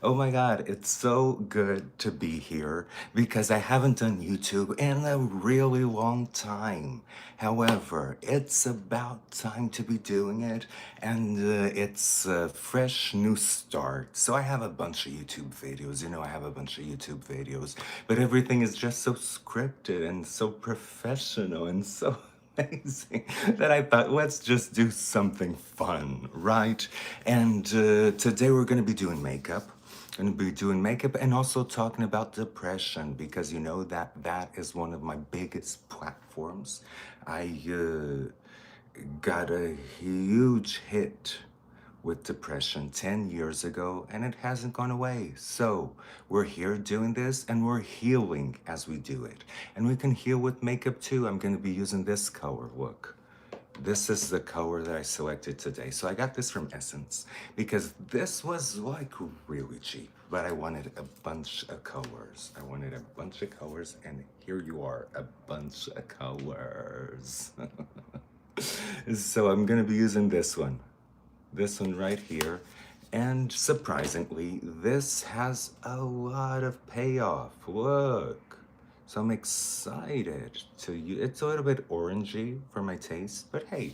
Oh my God, it's so good to be here because I haven't done YouTube in a really long time. However, it's about time to be doing it, and it's a fresh new start. So I have a bunch of YouTube videos. I have a bunch of YouTube videos, but everything is just so scripted and so professional and so amazing that I thought, let's just do something fun, right? And today we're going to be doing makeup. Going to be doing makeup and also talking about depression because you know that is one of my biggest platforms. I got a huge hit with depression 10 years ago and it hasn't gone away. So we're here doing this and we're healing as we do it. And we can heal with makeup too. I'm going to be using this color. Look. This is the color that I selected today. So I got this from Essence because this was like really cheap, but I wanted a bunch of colors. I wanted a bunch of colors, and here you are, a bunch of colors. So I'm gonna be using this one right here. And surprisingly, this has a lot of payoff. Look. So I'm excited to use. It's a little bit orangey for my taste, but hey,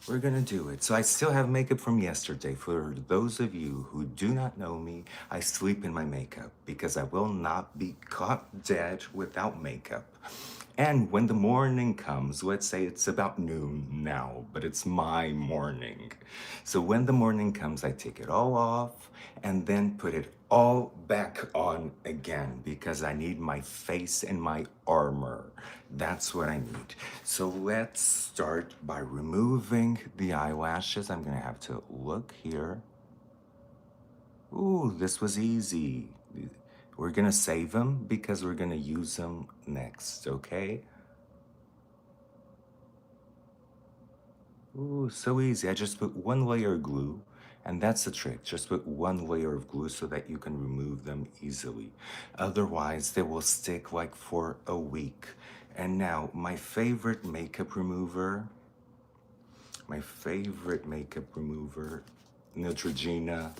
we're gonna do it. So I still have makeup from yesterday. For those of you who do not know me, I sleep in my makeup because I will not be caught dead without makeup. And when the morning comes, let's say it's about noon now, but it's my morning. So when the morning comes, I take it all off and then put it all back on again because I need my face and my armor. That's what I need. So let's start by removing the eyelashes. I'm gonna have to look here. Ooh, this was easy. We're gonna save them because we're gonna use them next, okay? Ooh, so easy. I just put one layer of glue, and that's the trick. Just put one layer of glue so that you can remove them easily. Otherwise, they will stick like for a week. And now, my favorite makeup remover, Neutrogena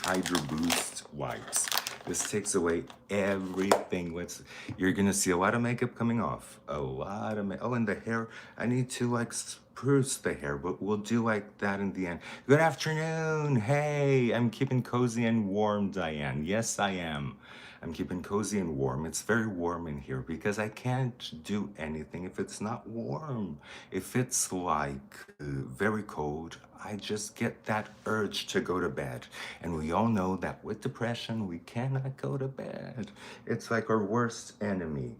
Hydro Boost wipes. This takes away everything. You're gonna see a lot of makeup coming off. A lot of oh, and the hair. I need to like spruce the hair, but we'll do like that in the end. Good afternoon. Hey, I'm keeping cozy and warm, Diane. Yes, I am. I'm keeping cozy and warm. It's very warm in here because I can't do anything if it's not warm. If it's like very cold, I just get that urge to go to bed. And we all know that with depression, we cannot go to bed. It's like our worst enemy.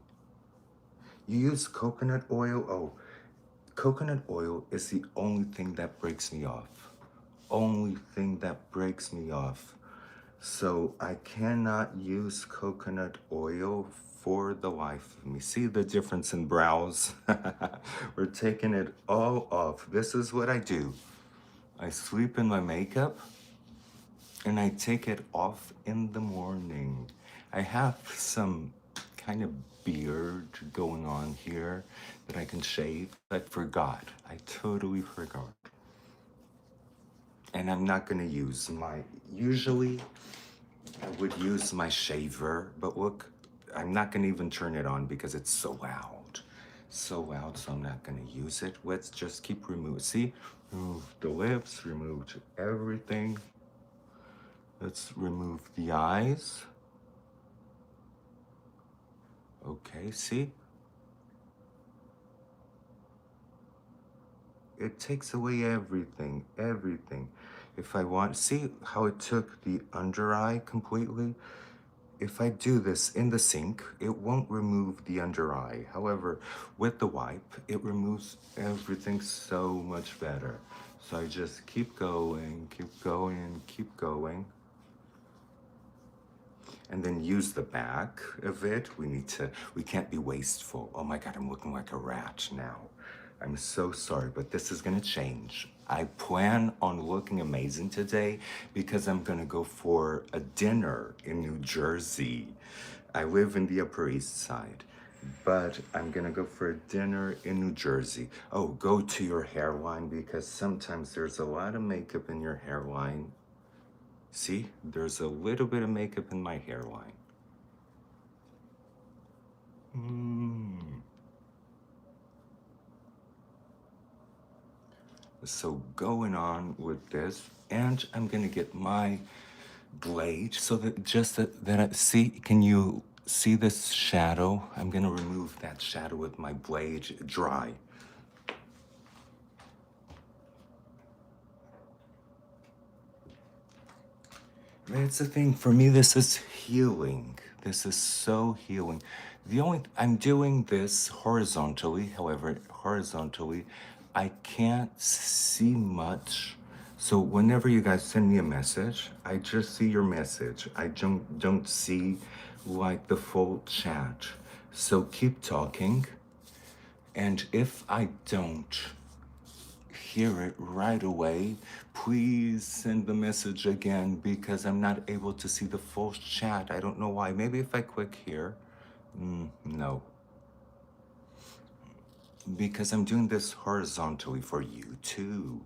You use coconut oil? Oh, coconut oil is the only thing that breaks me off. Only thing that breaks me off. So I cannot use coconut oil for the life of me. See the difference in brows? We're taking it all off. This is what I do. I sleep in my makeup and I take it off in the morning. I have some kind of beard going on here that I can shave. I forgot. I totally forgot. And I'm not gonna use usually I would use my shaver, but look, I'm not gonna even turn it on because it's so loud. So loud, so I'm not gonna use it. Let's just keep removing. See, remove the lips, removed everything. Let's remove the eyes. Okay, see? It takes away everything, everything. If I want, see how it took the under eye completely? If I do this in the sink, it won't remove the under eye. However, with the wipe, it removes everything so much better. So I just keep going, keep going. And then use the back of it. We can't be wasteful. Oh my God, I'm looking like a rat now. I'm so sorry, but this is gonna change. I plan on looking amazing today because I'm gonna go for a dinner in New Jersey. I live in the Upper East Side. but I'm gonna go for a dinner in New Jersey. Oh, go to your hairline because sometimes there's a lot of makeup in your hairline. See, there's a little bit of makeup in my hairline. Mm. So going on with this, and I'm gonna get my blade so that just that I see, can you see this shadow? I'm gonna remove that shadow with my blade dry. It's the thing, for me, this is healing. This is so healing. I'm doing this horizontally, however, horizontally, I can't see much. So whenever you guys send me a message, I just see your message. I don't see like the full chat. So keep talking. And if I don't hear it right away, please send the message again because I'm not able to see the full chat. I don't know why. Maybe if I click here. No. Because I'm doing this horizontally for you too.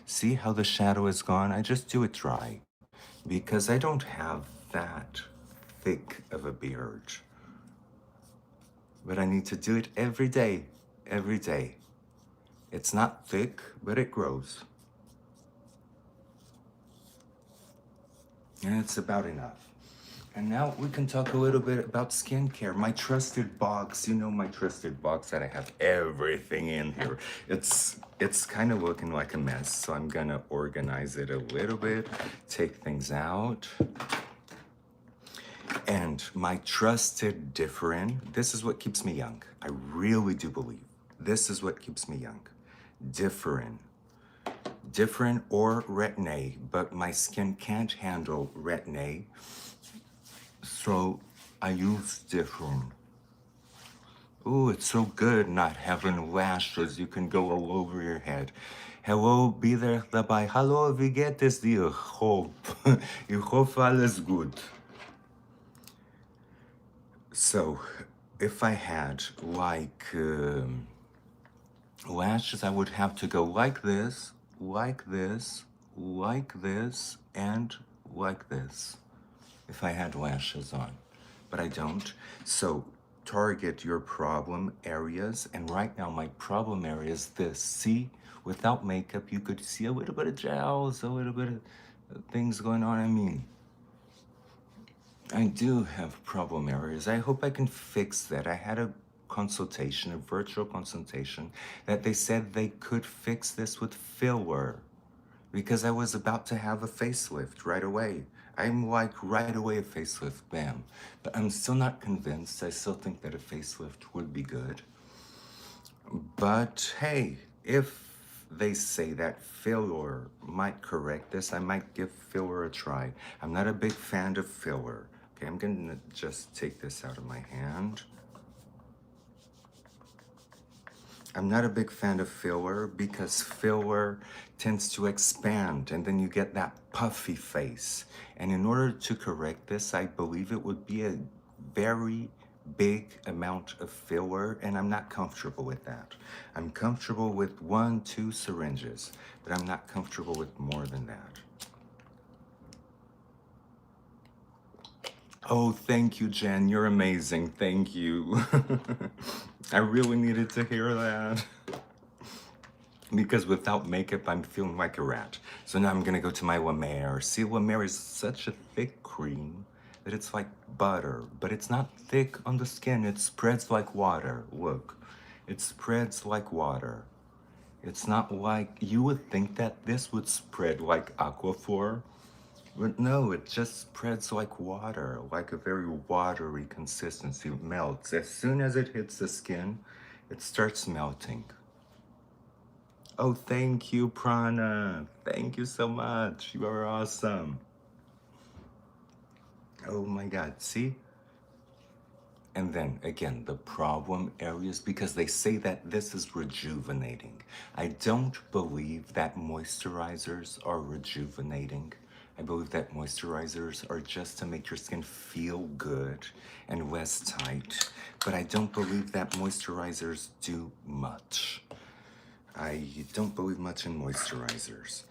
See how the shadow is gone? I just do it dry because I don't have that thick of a beard. But I need to do it every day. Every day. It's not thick, but it grows. And it's about enough. And now we can talk a little bit about skincare. My trusted box, you know, my trusted box that I have everything in here. It's kind of looking like a mess, so I'm gonna organize it a little bit, take things out. And my trusted Differin, this is what keeps me young. I really do believe this is what keeps me young. Differin. Differin or Retin-A, but my skin can't handle Retin-A. So I use Differin. Ooh, it's so good not having lashes. You can go all over your head. Hello, be there dabei. Hallo, wie geht es dir? Hope. Ich hoffe alles gut. So, if I had like lashes, I would have to go like this, like this, like this, and like this. If I had lashes on, but I don't. So target your problem areas. And right now my problem area is this. See, without makeup, you could see a little bit of jowls, a little bit of things going on. I mean, I do have problem areas. I hope I can fix that. I had a consultation, a virtual consultation, that they said they could fix this with filler because I was about to have a facelift right away. I'm like right away a facelift, bam. But I'm still not convinced. I still think that a facelift would be good. But hey, if they say that filler might correct this, I might give filler a try. I'm not a big fan of filler. Okay, I'm gonna just take this out of my hand. I'm not a big fan of filler because filler tends to expand and then you get that puffy face. And in order to correct this, I believe it would be a very big amount of filler, and I'm not comfortable with that. I'm comfortable with 1, 2 syringes, but I'm not comfortable with more than that. Oh, thank you, Jen. You're amazing. Thank you. I really needed to hear that. Because without makeup, I'm feeling like a rat. So now I'm gonna go to my La Mer. See, La Mer is such a thick cream that it's like butter, but it's not thick on the skin. It spreads like water. Look, it spreads like water. It's not like, you would think that this would spread like Aquaphor, but no, it just spreads like water, like a very watery consistency. It melts. As soon as it hits the skin, it starts melting. Oh, thank you, Prana. Thank you so much. You are awesome. Oh my God, see? And then again, the problem areas, because they say that this is rejuvenating. I don't believe that moisturizers are rejuvenating. I believe that moisturizers are just to make your skin feel good and less tight, but I don't believe that moisturizers do much. I don't believe much in moisturizers.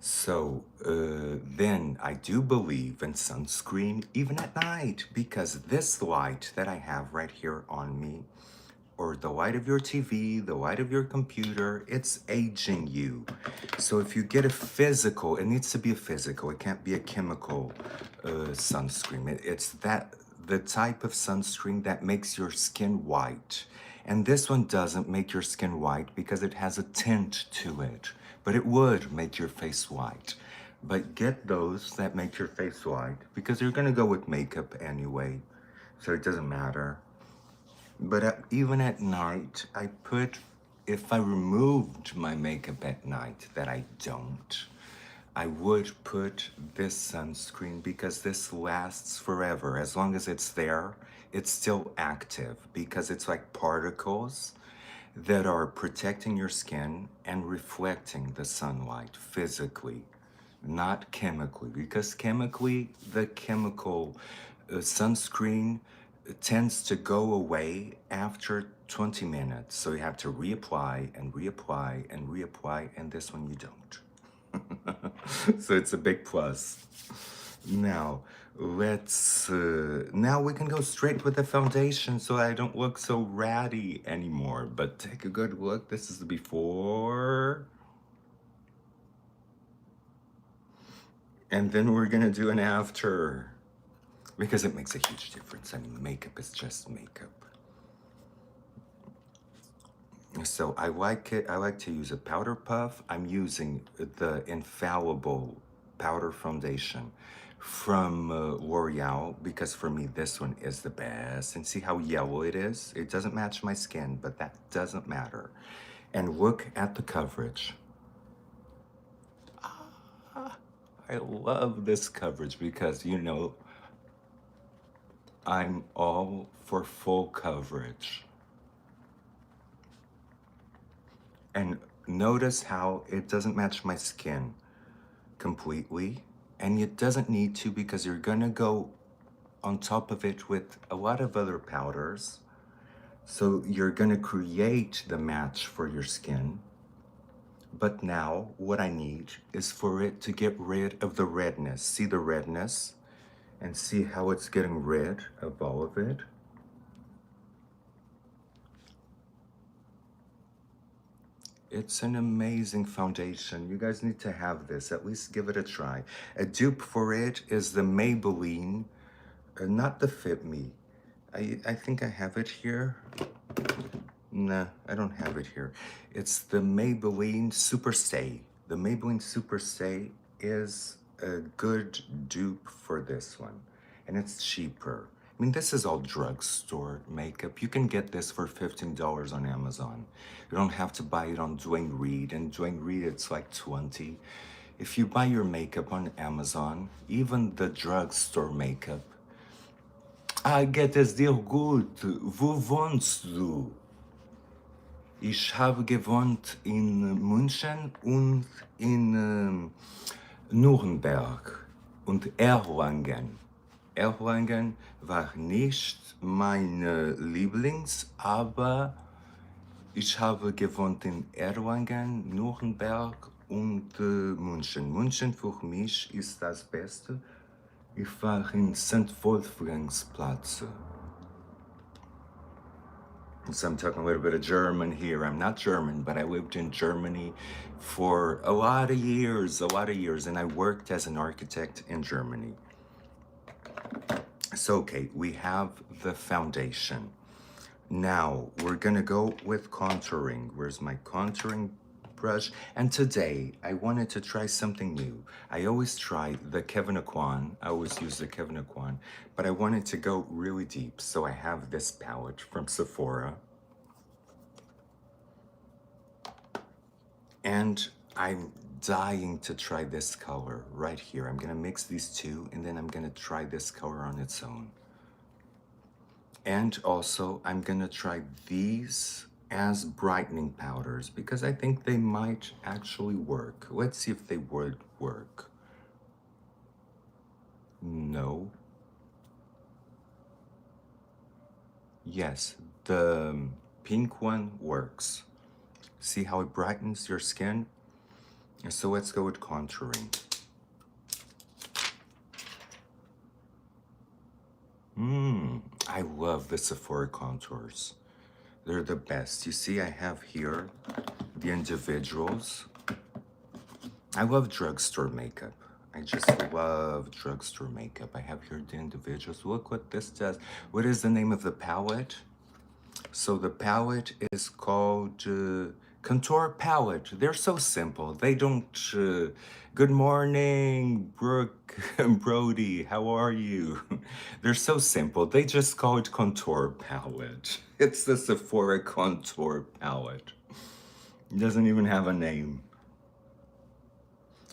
So then I do believe in sunscreen even at night, because this light that I have right here on me, or the light of your TV, the light of your computer, it's aging you. So if you get a physical, it needs to be a physical. It can't be a chemical sunscreen. It's that the type of sunscreen that makes your skin white. And this one doesn't make your skin white because it has a tint to it, but it would make your face white. But get those that make your face white because you're gonna go with makeup anyway, so it doesn't matter. But even at night, if I removed my makeup at night, that I don't, I would put this sunscreen because this lasts forever. As long as it's there, it's still active because it's like particles that are protecting your skin and reflecting the sunlight physically, not chemically, because chemically, the chemical sunscreen tends to go away after 20 minutes. So you have to reapply and reapply and reapply, and this one you don't. So it's a big plus. Now, now we can go straight with the foundation so I don't look so ratty anymore. But take a good look. This is the before. And then we're gonna do an after. Because it makes a huge difference. I mean, makeup is just makeup. So I like it. I like to use a powder puff. I'm using the infallible powder foundation from L'Oreal because for me this one is the best. And see how yellow it is? It doesn't match my skin, but that doesn't matter. And look at the coverage. I love this coverage because, you know, I'm all for full coverage. And notice how it doesn't match my skin completely. And it doesn't need to because you're gonna go on top of it with a lot of other powders. So you're gonna create the match for your skin. But now what I need is for it to get rid of the redness. See the redness? And see how it's getting rid of all of it? It's an amazing foundation. You guys need to have this. At least give it a try. A dupe for it is the Maybelline, not the Fit Me. I think I have it here. Nah, I don't have it here. It's the Maybelline Super Stay. The Maybelline Super Stay is a good dupe for this one, and it's cheaper. I mean, this is all drugstore makeup. You can get this for $15 on Amazon. You don't have to buy it on Dwayne Reed, and Dwayne Reed it's like 20. If you buy your makeup on Amazon, even the drugstore makeup, I get es dir gut. Wo wohnst du? Ich habe gewohnt in München und in Nürnberg und Erlangen. Erlangen war nicht meine Lieblings, aber ich habe gewohnt in Erlangen, Nürnberg und München. München für mich ist das Beste. Ich war in St. Wolfgangsplatz. So I'm talking a little bit of German here. I'm not German, but I lived in Germany for a lot of years, and I worked as an architect in Germany. So, okay, we have the foundation. Now, we're gonna go with contouring. Where's my contouring brush? And today, I wanted to try something new. I always try the Kevin Aquan. I always use the Kevin Aquan, but I wanted to go really deep. So I have this palette from Sephora. And I'm dying to try this color right here. I'm gonna mix these two and then I'm gonna try this color on its own. And also I'm gonna try these as brightening powders because I think they might actually work. Let's see if they would work. Yes, the pink one works. See how it brightens your skin? So let's go with contouring. I love the Sephora contours. They're the best. You see, I have here the individuals. I love drugstore makeup. I just love drugstore makeup. I have here the individuals. Look what this does. What is the name of the palette? So the palette is called Contour Palette. They're so simple. They don't. Good morning, Brooke and Brody. How are you? They're so simple. They just call it Contour Palette. It's the Sephora Contour Palette. It doesn't even have a name.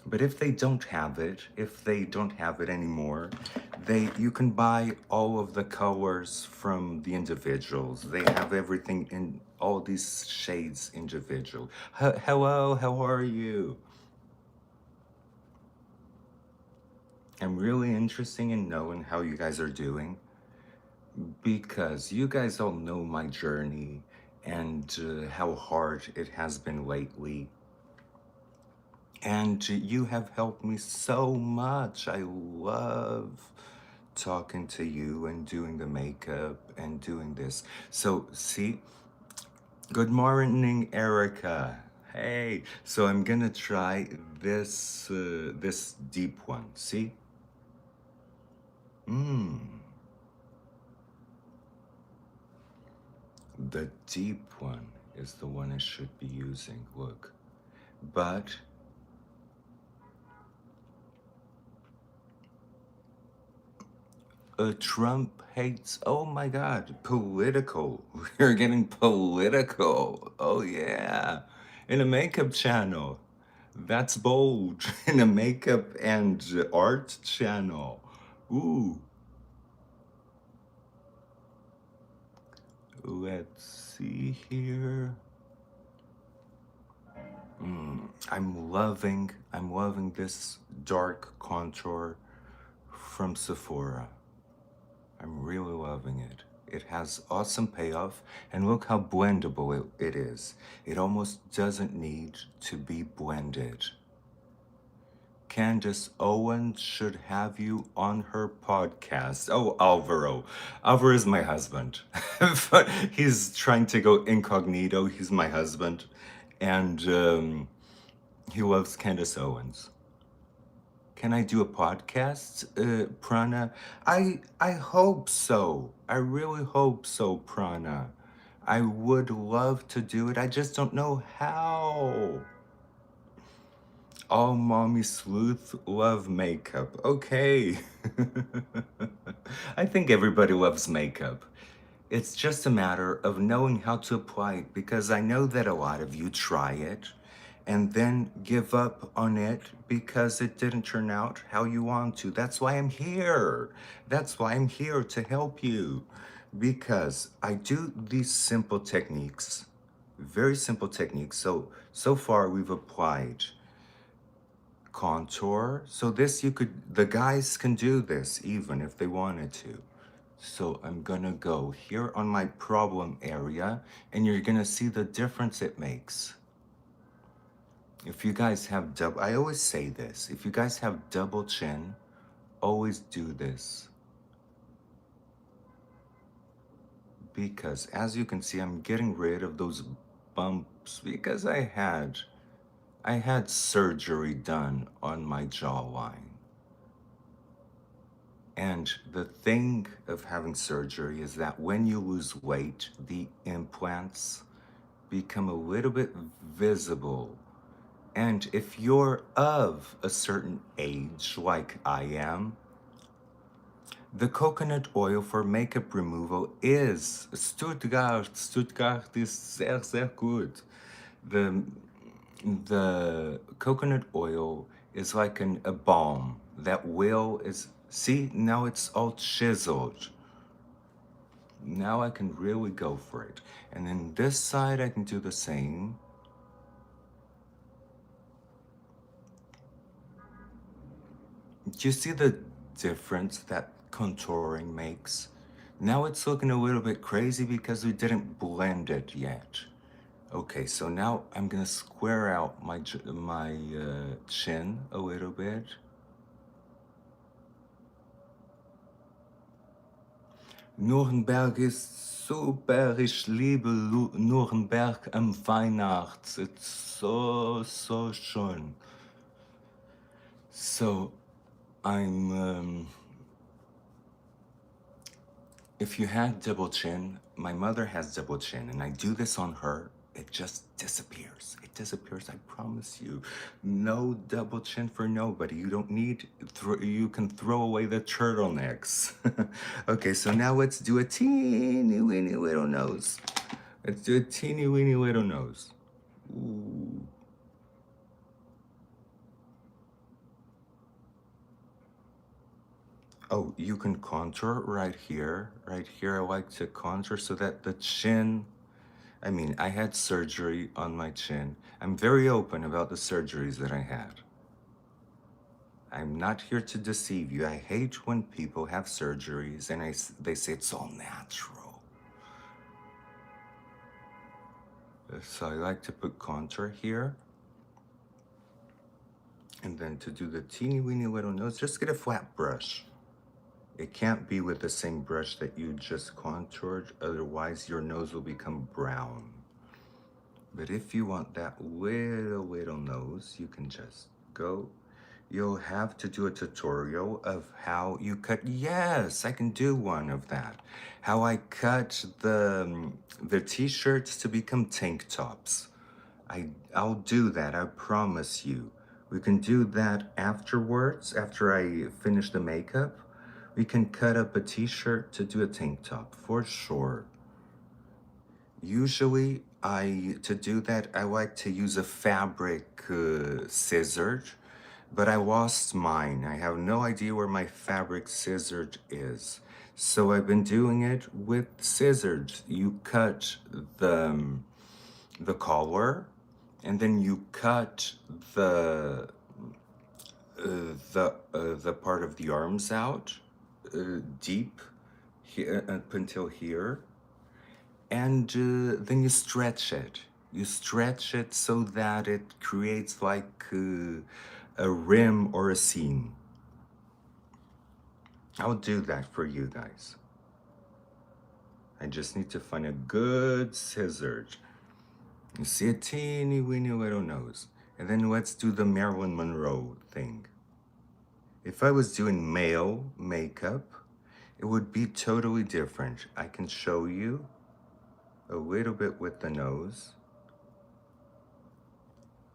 But if they don't have it anymore, you can buy all of the colors from the individuals. They have everything in all these shades individual. Hello, how are you? I'm really interested in knowing how you guys are doing because you guys all know my journey and how hard it has been lately. And you have helped me so much. I love talking to you and doing the makeup and doing this. So, see, good morning, Erica. Hey, so I'm gonna try this deep one. See, the deep one is the one I should be using. Look, but Trump hates, oh my God, political. We're getting political. Oh yeah. In a makeup channel. That's bold. In a makeup and art channel. Ooh. Let's see here. I'm loving this dark contour from Sephora. I'm really loving it. It has awesome payoff, and look how blendable it is. It almost doesn't need to be blended. Candace Owens should have you on her podcast. Oh, Alvaro. Alvaro is my husband. He's trying to go incognito. He's my husband. And he loves Candace Owens. Can I do a podcast, Prana? I hope so. I really hope so, Prana. I would love to do it. I just don't know how. All mommy sleuth love makeup. Okay. I think everybody loves makeup. It's just a matter of knowing how to apply it because I know that a lot of you try it and then give up on it because it didn't turn out how you want to. That's why I'm here. That's why I'm here to help you because I do these simple techniques, very simple techniques. So far we've applied contour. So this the guys can do this even if they wanted to. So I'm gonna go here on my problem area and you're gonna see the difference it makes. If you guys have I always say this, if you guys have double chin, always do this. Because as you can see, I'm getting rid of those bumps because I had surgery done on my jawline. And the thing of having surgery is that when you lose weight, the implants become a little bit visible. And if you're of a certain age, like I am, the coconut oil for makeup removal is Stuttgart. Stuttgart is sehr good. The, the coconut oil is like a balm that see, now it's all chiseled. Now I can really go for it. And then this side I can do the same. Do you see the difference that contouring makes? Now it's looking a little bit crazy because we didn't blend it yet. Okay, so now I'm gonna square out my chin a little bit. Nürnberg ist super, ich liebe Nürnberg am Weihnachts. It's so, so schön. So, if you had double chin, my mother has double chin, and I do this on her, it just disappears. It disappears, I promise you. No double chin for nobody. You don't need, you can throw away the turtlenecks. Okay, so now let's do a teeny weeny little nose. Let's do a teeny weeny little nose. Ooh. Oh, you can contour right here. Right here, I like to contour so that the chin, I mean, I had surgery on my chin. I'm very open about the surgeries that I had. I'm not here to deceive you. I hate when people have surgeries and they say it's all natural. So I like to put contour here. And then to do the teeny weeny little nose, just get a flat brush. It can't be with the same brush that you just contoured, otherwise your nose will become brown. But if you want that little nose, you can just go. You'll have to do a tutorial of how you cut. Yes, I can do one of that. How I cut the t-shirts to become tank tops. I'll do that, I promise you. We can do that afterwards, after I finish the makeup. We can cut up a t-shirt to do a tank top, for sure. Usually, to do that, I like to use a fabric scissor, but I lost mine. I have no idea where my fabric scissor is. So I've been doing it with scissors. You cut the collar, and then you cut the part of the arms out deep here up until here, and then you stretch it. You stretch it so that it creates like a rim or a seam. I'll do that for you guys. I just need to find a good scissor. You see a teeny weeny little nose. And then let's do the Marilyn Monroe thing. If I was doing male makeup, it would be totally different. I can show you a little bit with the nose.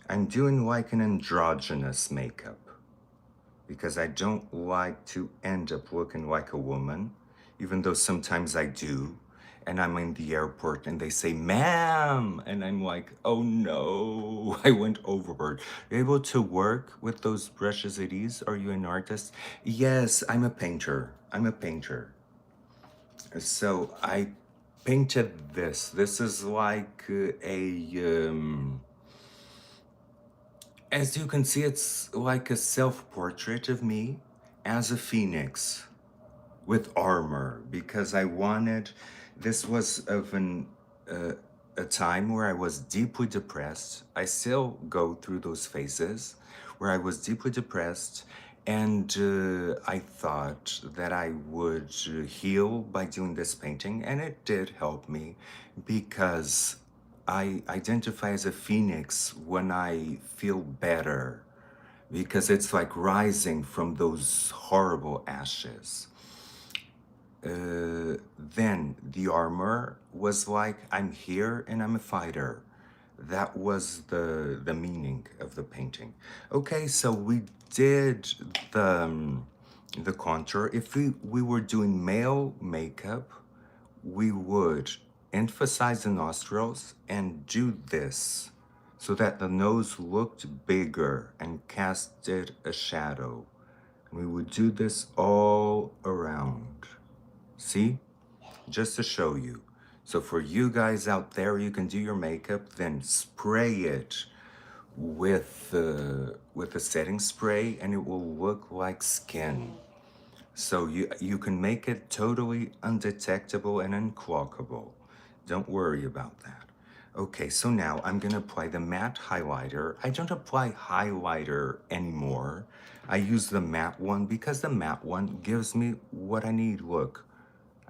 I'm doing like an androgynous makeup because I don't like to end up looking like a woman, even though sometimes I do. And I'm in the airport and they say, ma'am. And I'm like, oh no, I went overboard. You're able to work with those brushes at ease? Are you an artist? Yes, I'm a painter. I'm a painter. So I painted this. This is like as you can see, it's like a self-portrait of me as a phoenix with armor because I wanted, this was of a time where I was deeply depressed. I still go through those phases where I was deeply depressed, and I thought that I would heal by doing this painting, and it did help me because I identify as a phoenix when I feel better because it's like rising from those horrible ashes. Then the armor was like, I'm here and I'm a fighter. That was the meaning of the painting. Okay, so we did the contour. If we were doing male makeup, we would emphasize the nostrils and do this so that the nose looked bigger and casted a shadow. We would do this all around. See? Just to show you. So for you guys out there, you can do your makeup, then spray it with a setting spray and it will look like skin. So you can make it totally undetectable and unclockable. Don't worry about that. Okay, so now I'm gonna apply the matte highlighter. I don't apply highlighter anymore. I use the matte one because the matte one gives me what I need. Look,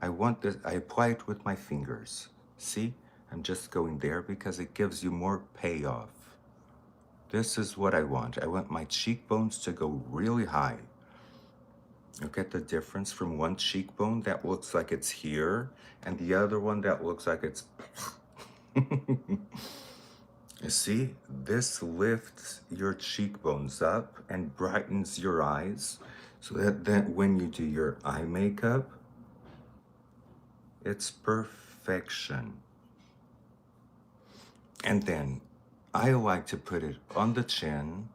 I want this, I apply it with my fingers. See, I'm just going there because it gives you more payoff. This is what I want. I want my cheekbones to go really high. Look at the difference from one cheekbone that looks like it's here and the other one that looks like it's. You see, this lifts your cheekbones up and brightens your eyes so that then when you do your eye makeup, it's perfection. And then I like to put it on the chin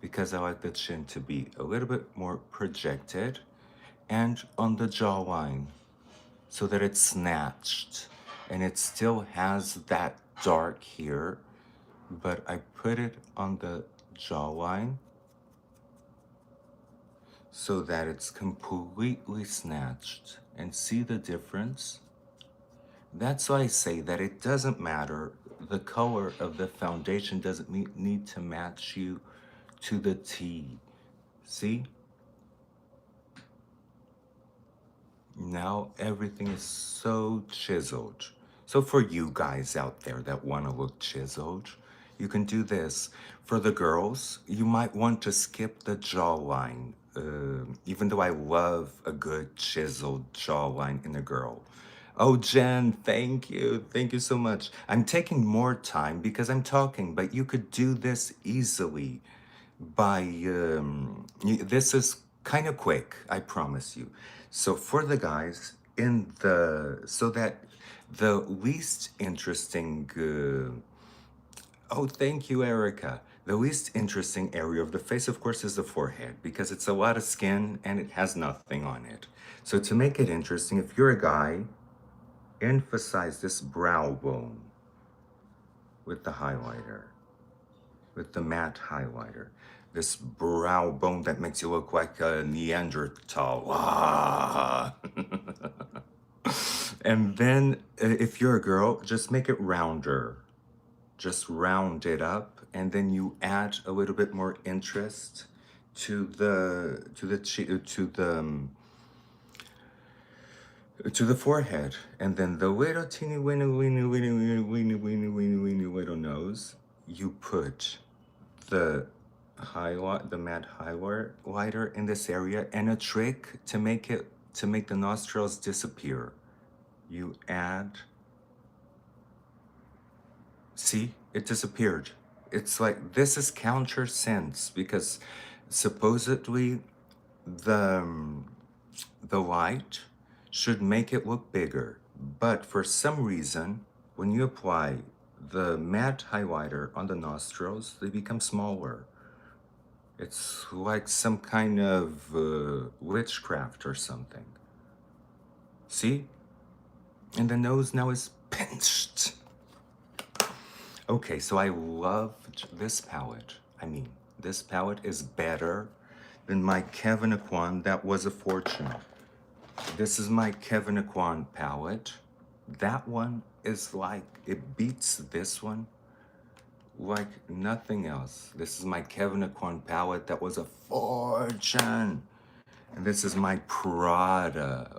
because I like the chin to be a little bit more projected and on the jawline so that it's snatched and it still has that dark here, but I put it on the jawline so that it's completely snatched. And see the difference? That's why I say that it doesn't matter. The color of the foundation doesn't need to match you to the T. See? Now everything is so chiseled. So for you guys out there that want to look chiseled, you can do this. For the girls, you might want to skip the jawline, even though I love a good chiseled jawline in a girl. Oh, Jen, thank you. Thank you so much. I'm taking more time because I'm talking, but you could do this easily by this is kind of quick, I promise you. So for the guys in the so that the least interesting oh, thank you, Erica. The least interesting area of the face, of course, is the forehead because it's a lot of skin and it has nothing on it. So to make it interesting, if you're a guy, emphasize this brow bone with the highlighter, with the matte highlighter. This brow bone that makes you look like a Neanderthal. Ah. And then if you're a girl, just make it rounder. Just round it up, and then you add a little bit more interest to the forehead, and then the little teeny weeny little nose. You put the matte highlighter in this area, and a trick to make the nostrils disappear. You add. See, it disappeared. It's like this is countersense because supposedly the the light should make it look bigger, but for some reason, when you apply the matte highlighter on the nostrils, they become smaller. It's like some kind of witchcraft or something. See? And the nose now is pinched. Okay, so I love this palette. I mean, this palette is better than my Kevin Aquan that was a fortune. This is my Kevin Aquan palette. That one is like, it beats this one like nothing else. This is my Kevin Aquan palette that was a fortune. And this is my Prada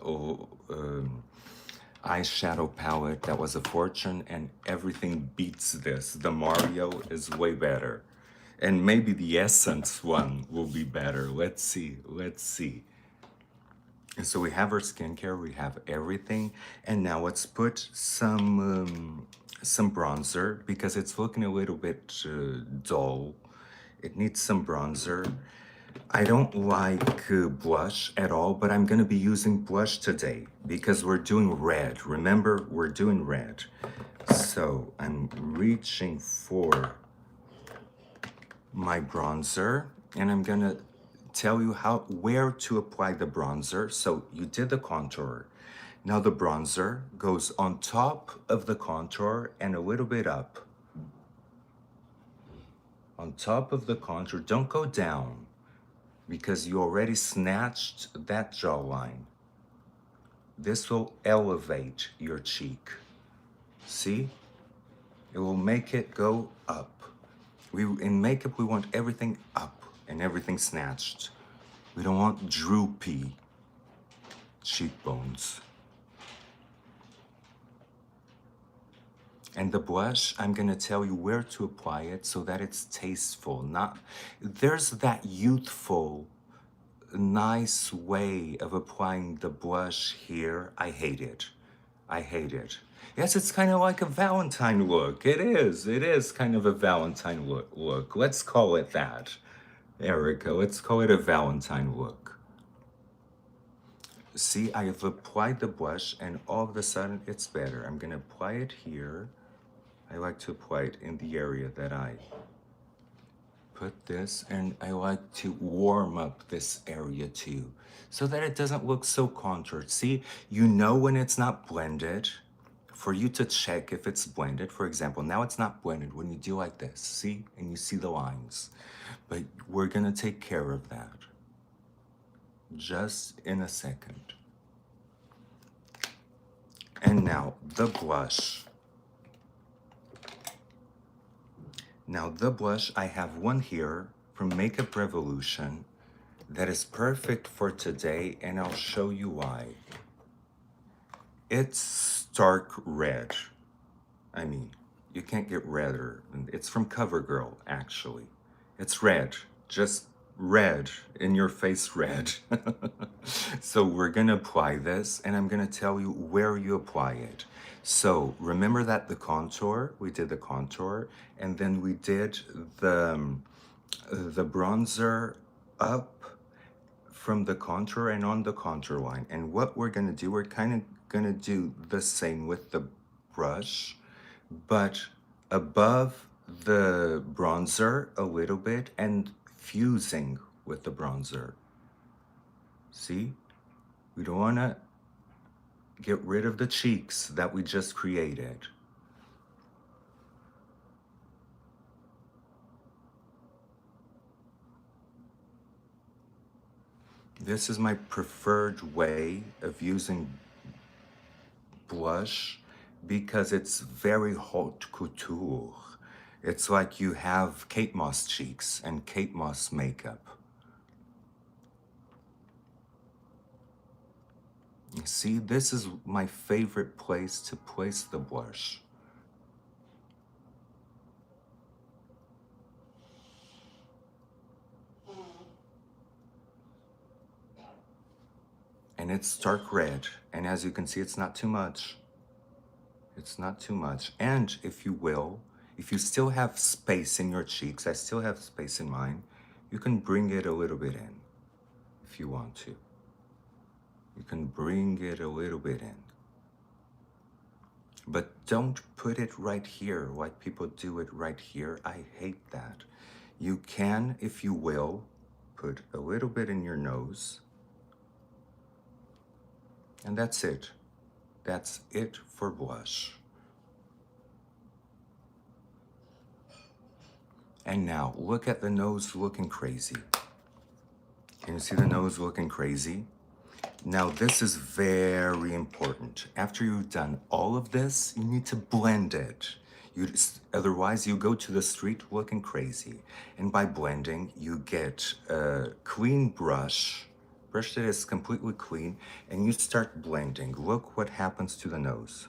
eyeshadow palette that was a fortune, and everything beats this. The Mario is way better. And maybe the Essence one will be better. Let's see, let's see. And so we have our skincare, we have everything. And now let's put some bronzer because it's looking a little bit dull. It needs some bronzer. I don't like blush at all, but I'm gonna be using blush today because we're doing red. Remember, we're doing red. So I'm reaching for my bronzer and I'm gonna tell you where to apply the bronzer. So you did the contour. Now the bronzer goes on top of the contour and a little bit up. On top of the contour, don't go down. because you already snatched that jawline. This will elevate your cheek. See? It will make it go up. In makeup, we want everything up and everything snatched. We don't want droopy cheekbones. And the blush, I'm gonna tell you where to apply it so that it's tasteful. There's that youthful, nice way of applying the blush here. I hate it. I hate it. Yes, it's kind of like a Valentine look. It is. It is kind of a Valentine look. Let's call it that. Erica, let's call it a Valentine look. See, I have applied the blush and all of a sudden it's better. I'm gonna apply it here. I like to apply it in the area that I put this, and I like to warm up this area too, so that it doesn't look so contoured. See, you know when it's not blended, for you to check if it's blended. For example, now it's not blended when you do like this, see? And you see the lines. But we're gonna take care of that just in a second. And now the blush. Now the blush, I have one here from Makeup Revolution that is perfect for today, and I'll show you why. It's stark red. I mean, you can't get redder. It's from CoverGirl, actually. It's red, just red, in your face red. So we're gonna apply this, and I'm gonna tell you where you apply it. So remember that the contour, we did the contour, and then we did the bronzer up from the contour and on the contour line. And what we're gonna do, we're kind of gonna do the same with the brush, but above the bronzer a little bit and fusing with the bronzer. See? We don't wanna get rid of the cheeks that we just created. This is my preferred way of using blush because it's very haute couture. It's like you have Kate Moss cheeks and Kate Moss makeup. You see, this is my favorite place to place the blush. And it's dark red, and as you can see, it's not too much. It's not too much. And if you will, if you still have space in your cheeks, I still have space in mine, you can bring it a little bit in if you want to. You can bring it a little bit in. But don't put it right here like people do it right here. I hate that. You can, if you will, put a little bit in your nose. And that's it. That's it for blush. And now, look at the nose looking crazy. Can you see the nose looking crazy? Now, this is very important. After you've done all of this, you need to blend it. Otherwise, you go to the street looking crazy. And by blending, you get a clean brush that is completely clean, and you start blending. Look what happens to the nose.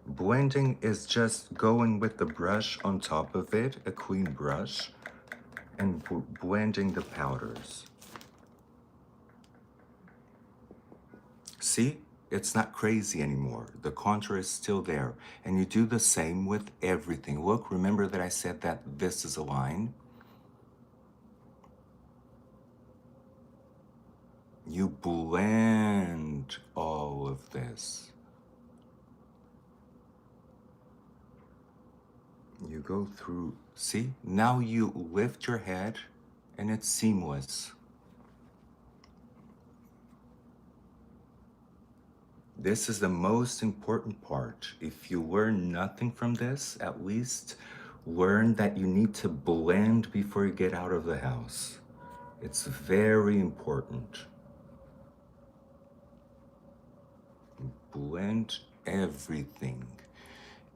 Blending is just going with the brush on top of it, a clean brush, and blending the powders. See? It's not crazy anymore. The contour is still there. And you do the same with everything. Look, remember that I said that this is a line? You blend all of this. You go through, see? Now you lift your head and it's seamless. This is the most important part. If you learn nothing from this, at least Learn that you need to blend before you get out of the house. It's very important. Blend everything.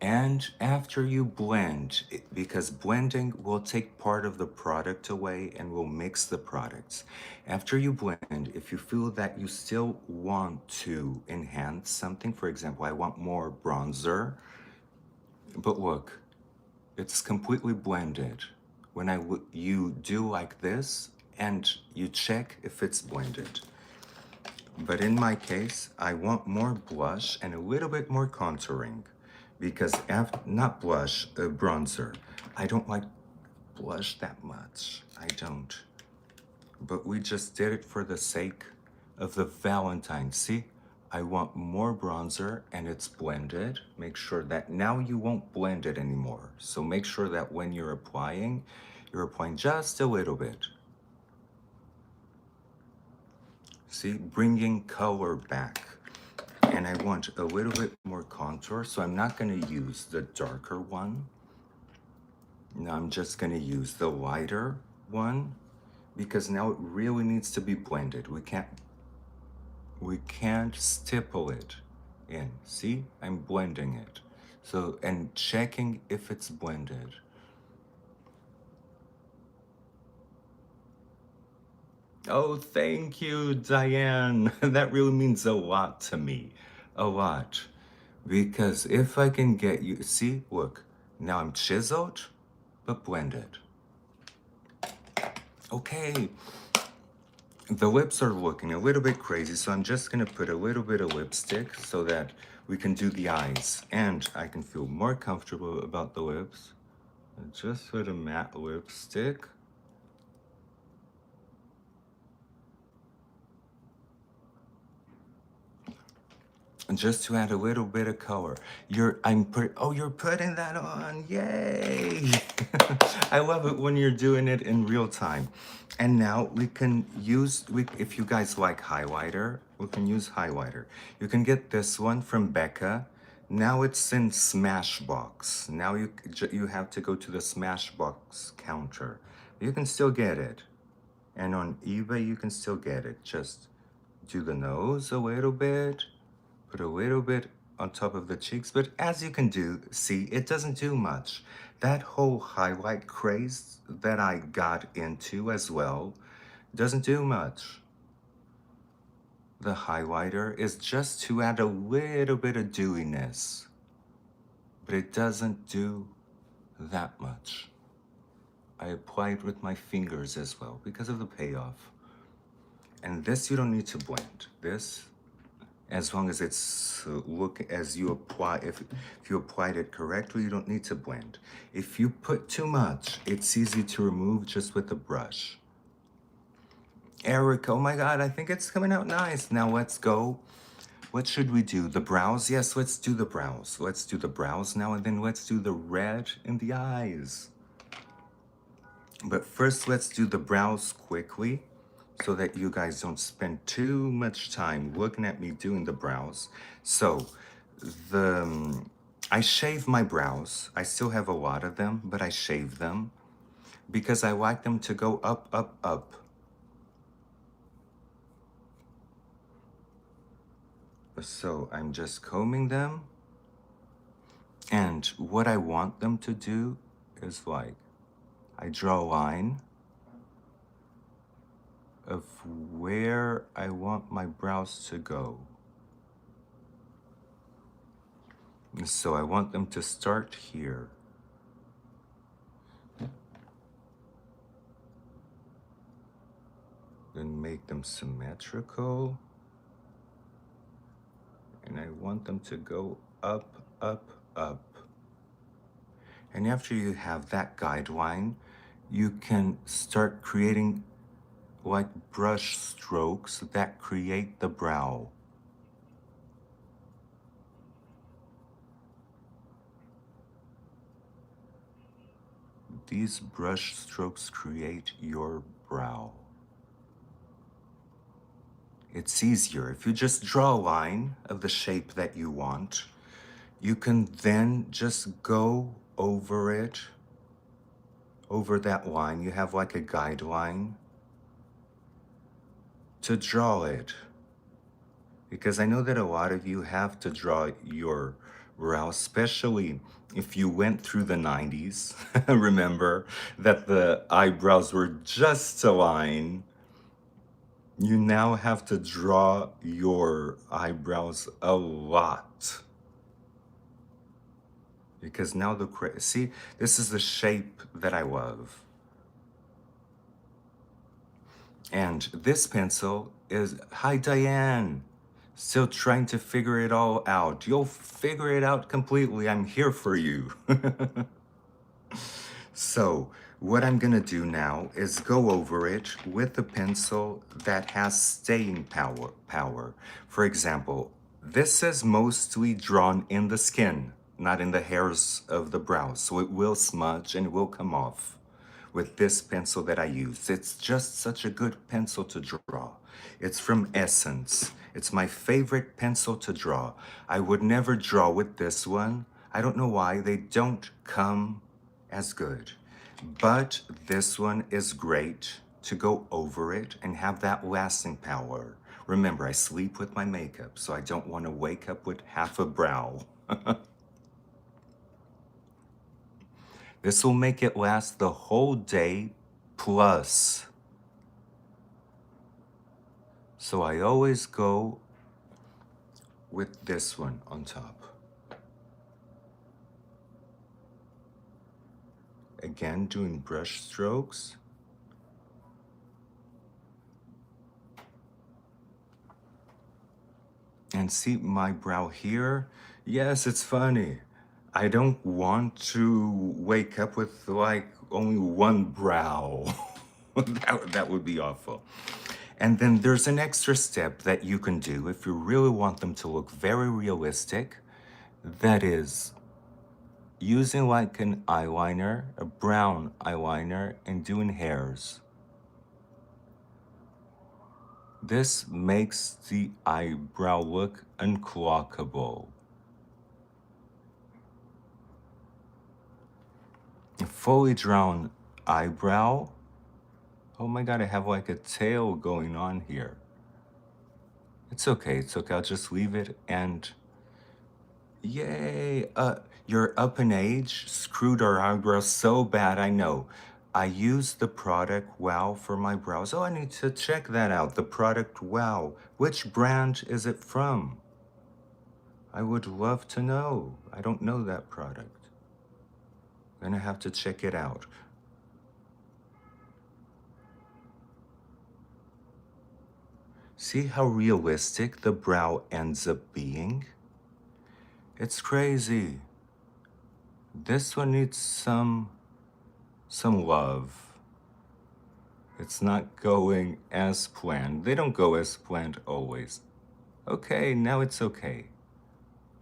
And after you blend, because blending will take part of the product away and will mix the products. After you blend, if you feel that you still want to enhance something, for example, I want more bronzer, but look, it's completely blended. When you do like this and you check if it's blended. But in my case, I want more blush and a little bit more contouring because not blush, bronzer. I don't like blush that much. I don't. But we just did it for the sake of the Valentine. See, I want more bronzer and it's blended. Make sure that now you won't blend it anymore. So make sure that when you're applying just a little bit. See, bringing color back. And I want a little bit more contour, so I'm not going to use the darker one. Now I'm just going to use the lighter one because now it really needs to be blended. We can't stipple it in. See, I'm blending it. So, and checking if it's blended. Oh, thank you, Diane. That really means a lot to me. A lot. Because if I can get you, see, look, now I'm chiseled, but blended. Okay, the lips are looking a little bit crazy, so I'm just gonna put a little bit of lipstick so that we can do the eyes. And I can feel more comfortable about the lips. Just with a matte lipstick. Just to add a little bit of color. You're putting that on, yay! I love it when you're doing it in real time. And now we can use, if you guys like highlighter, we can use highlighter. You can get this one from Becca. Now it's in Smashbox. Now you have to go to the Smashbox counter. You can still get it. And on eBay, you can still get it. Just do the nose a little bit. Put a little bit on top of the cheeks, but as you can see, it doesn't do much. That whole highlight craze that I got into as well doesn't do much. The highlighter is just to add a little bit of dewiness, but it doesn't do that much. I apply it with my fingers as well because of the payoff. And this you don't need to blend. This, as long as it's as you apply, if you applied it correctly, you don't need to blend. If you put too much, it's easy to remove just with a brush. Eric, oh my God, I think it's coming out nice. Now let's go. What should we do? The brows? Yes, let's do the brows. Let's do the brows now, and then let's do the red in the eyes. But first, let's do the brows quickly so that you guys don't spend too much time looking at me doing the brows. So I shave my brows. I still have a lot of them, but I shave them because I like them to go up, up, up. So I'm just combing them. And what I want them to do is like, I draw a line of where I want my brows to go. So I want them to start here. Then make them symmetrical. And I want them to go up, up, up. And after you have that guideline, you can start creating like brush strokes that create the brow. These brush strokes create your brow. It's easier. If you just draw a line of the shape that you want, you can then just go over it over that line, you have like a guideline to draw it. Because I know that a lot of you have to draw your brow, especially if you went through the 90s. Remember that the eyebrows were just a line. You now have to draw your eyebrows a lot. Because now see, this is the shape that I love. And this pencil is, hi Diane, still trying to figure it all out. You'll figure it out completely. I'm here for you. So what I'm gonna do now is go over it with a pencil that has staying power. For example, this is mostly drawn in the skin, not in the hairs of the brows, so it will smudge and will come off with this pencil that I use. It's just such a good pencil to draw. It's from Essence. It's my favorite pencil to draw. I would never draw with this one. I don't know why. They don't come as good. But this one is great to go over it and have that lasting power. Remember, I sleep with my makeup, so I don't want to wake up with half a brow. This will make it last the whole day plus. So I always go with this one on top. Again, doing brush strokes. And see my brow here? Yes, it's funny. I don't want to wake up with like only one brow. that would be awful. And then there's an extra step that you can do if you really want them to look very realistic. That is using like an eyeliner, a brown eyeliner, and doing hairs. This makes the eyebrow look unclockable. A fully drawn eyebrow. Oh my god, I have like a tail going on here. It's okay, I'll just leave it and yay! You're up in age, screwed our eyebrows so bad, I know. I use the product Wow for my brows. Oh, I need to check that out. The product Wow. Which brand is it from? I would love to know. I don't know that product. I'm gonna have to check it out. See how realistic the brow ends up being? It's crazy. This one needs some love. It's not going as planned. They don't go as planned always. Okay, now it's okay.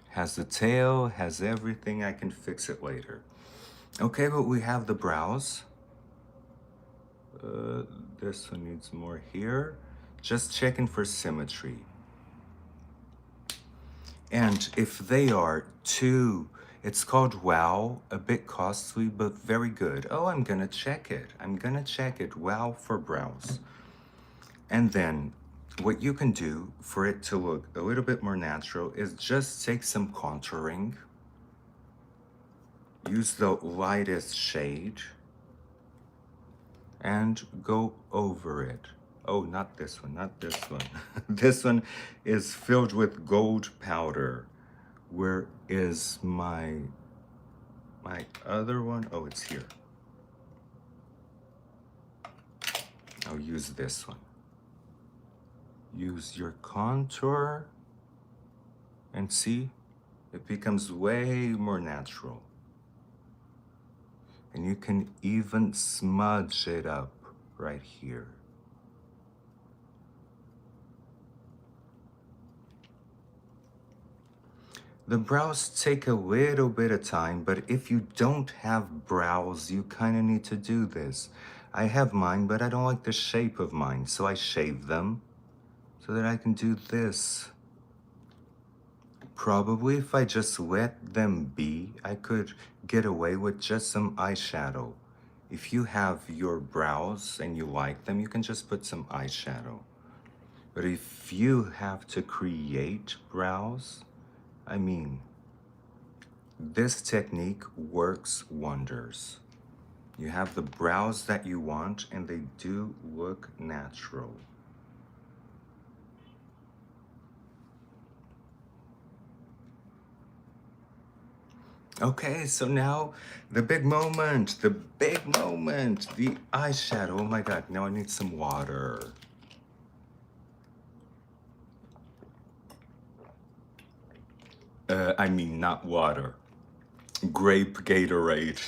Has the tail, has everything, I can fix it later. Okay, but we have the brows. This one needs more here. Just checking for symmetry. And if they are too, it's called Wow, a bit costly, but very good. Oh, I'm gonna check it. I'm gonna check it. Wow for brows. And then what you can do for it to look a little bit more natural is just take some contouring. Use the lightest shade and go over it. Oh, not this one, not this one. This one is filled with gold powder. Where is my other one? Oh, it's here. I'll use this one. Use your contour and see, it becomes way more natural. And you can even smudge it up right here. The brows take a little bit of time, but if you don't have brows, you kind of need to do this. I have mine, but I don't like the shape of mine, so I shave them so that I can do this. Probably if I just let them be, I could get away with just some eyeshadow. If you have your brows and you like them, you can just put some eyeshadow. But if you have to create brows, I mean, this technique works wonders. You have the brows that you want, and they do look natural. Okay, so now the big moment, the eyeshadow. Oh my God, now I need some water. I mean, not water, grape Gatorade.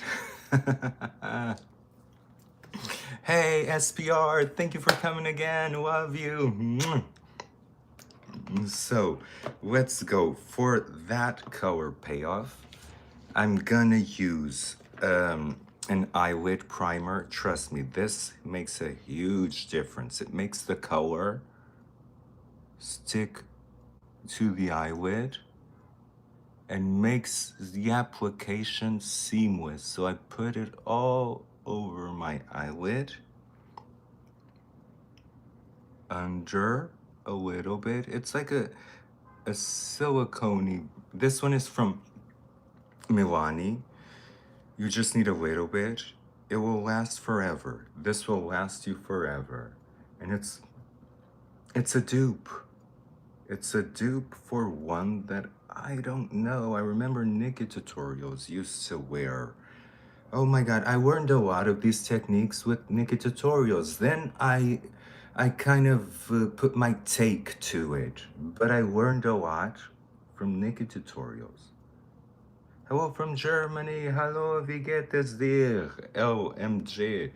Hey, SPR, thank you for coming again. Love you. So let's go for that color payoff. I'm gonna use an eyelid primer. Trust me, this makes a huge difference. It makes the color stick to the eyelid and makes the application seamless. So I put it all over my eyelid, under a little bit. It's like a silicone. This one is from Milani. You just need a little bit. It will last forever. This will last you forever. And it's a dupe. It's a dupe for one that I don't know. I remember Nikki tutorials used to wear. Oh my God, I learned a lot of these techniques with Nikki tutorials. Then I kind of put my take to it, but I learned a lot from Nikki tutorials. Hello from Germany. Hallo, wie geht es dir? LMG.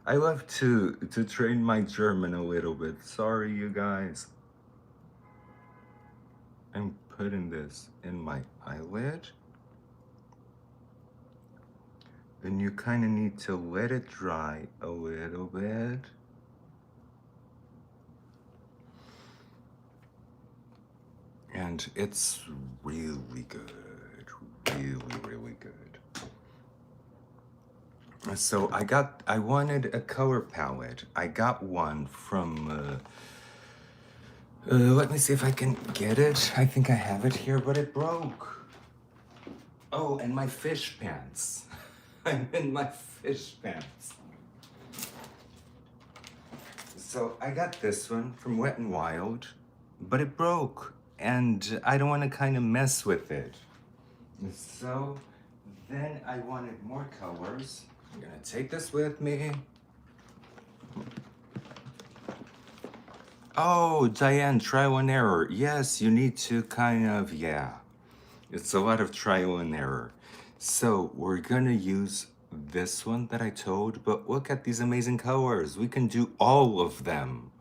I love to train my German a little bit. Sorry, you guys. I'm putting this in my eyelid. Then you kind of need to let it dry a little bit. And it's really good. Really, really good. So I wanted a color palette. I got one from, let me see if I can get it. I think I have it here, but it broke. Oh, and my fish pants. I'm in my fish pants. So I got this one from Wet n Wild, but it broke, and I don't want to kind of mess with it. So then I wanted more colors. I'm gonna take this with me. Oh, Diane, trial and error. Yes, you need to kind of, yeah. It's a lot of trial and error. So we're gonna use this one that I told, but look at these amazing colors. We can do all of them.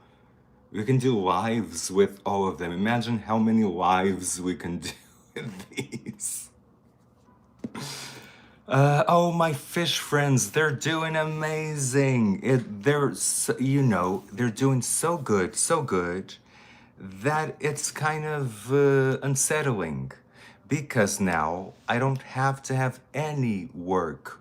We can do lives with all of them. Imagine how many lives we can do with these. Oh, my fish friends, they're doing amazing. They're doing so good that it's kind of unsettling because now I don't have to have any work.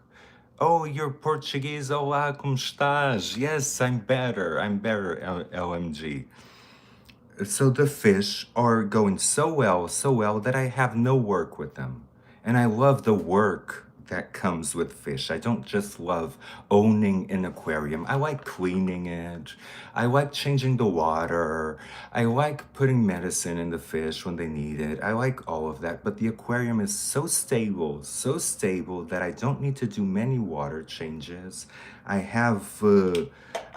Oh, you're Portuguese. Olá, como estás? Yes, I'm better, LMG. So the fish are going so well that I have no work with them. And I love the work that comes with fish. I don't just love owning an aquarium. I like cleaning it. I like changing the water. I like putting medicine in the fish when they need it. I like all of that. But the aquarium is so stable that I don't need to do many water changes. I have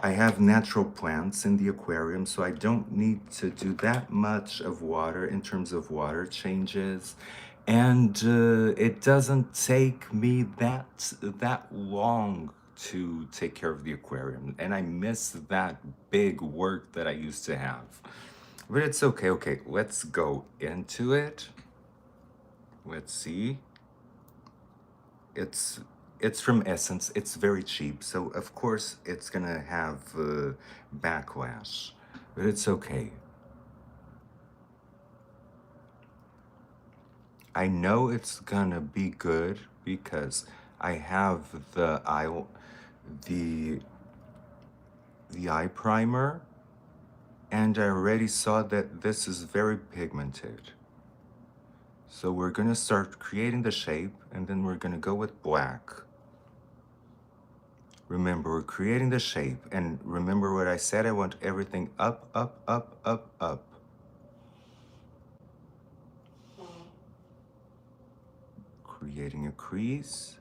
I have natural plants in the aquarium, so I don't need to do that much of water in terms of water changes. And it doesn't take me that long to take care of the aquarium. And I miss that big work that I used to have. But it's okay. Okay, let's go into it. Let's see. It's it's from Essence. It's very cheap, so of course it's gonna have backlash, but it's okay. I know it's gonna be good because I have the eye primer, and I already saw that this is very pigmented. So we're gonna start creating the shape, and then we're gonna go with black. Remember, we're creating the shape, and remember what I said, I want everything up, up, up, up, up. Creating a crease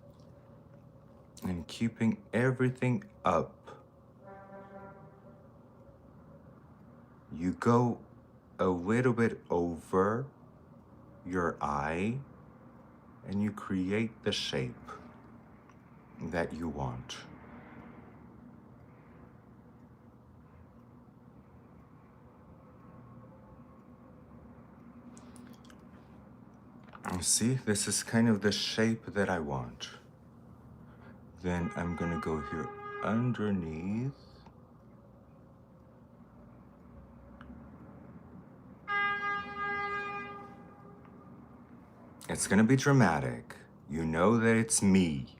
and keeping everything up. You go a little bit over your eye and you create the shape that you want. See, this is kind of the shape that I want. Then I'm gonna go here underneath. It's gonna be dramatic. You know that it's me.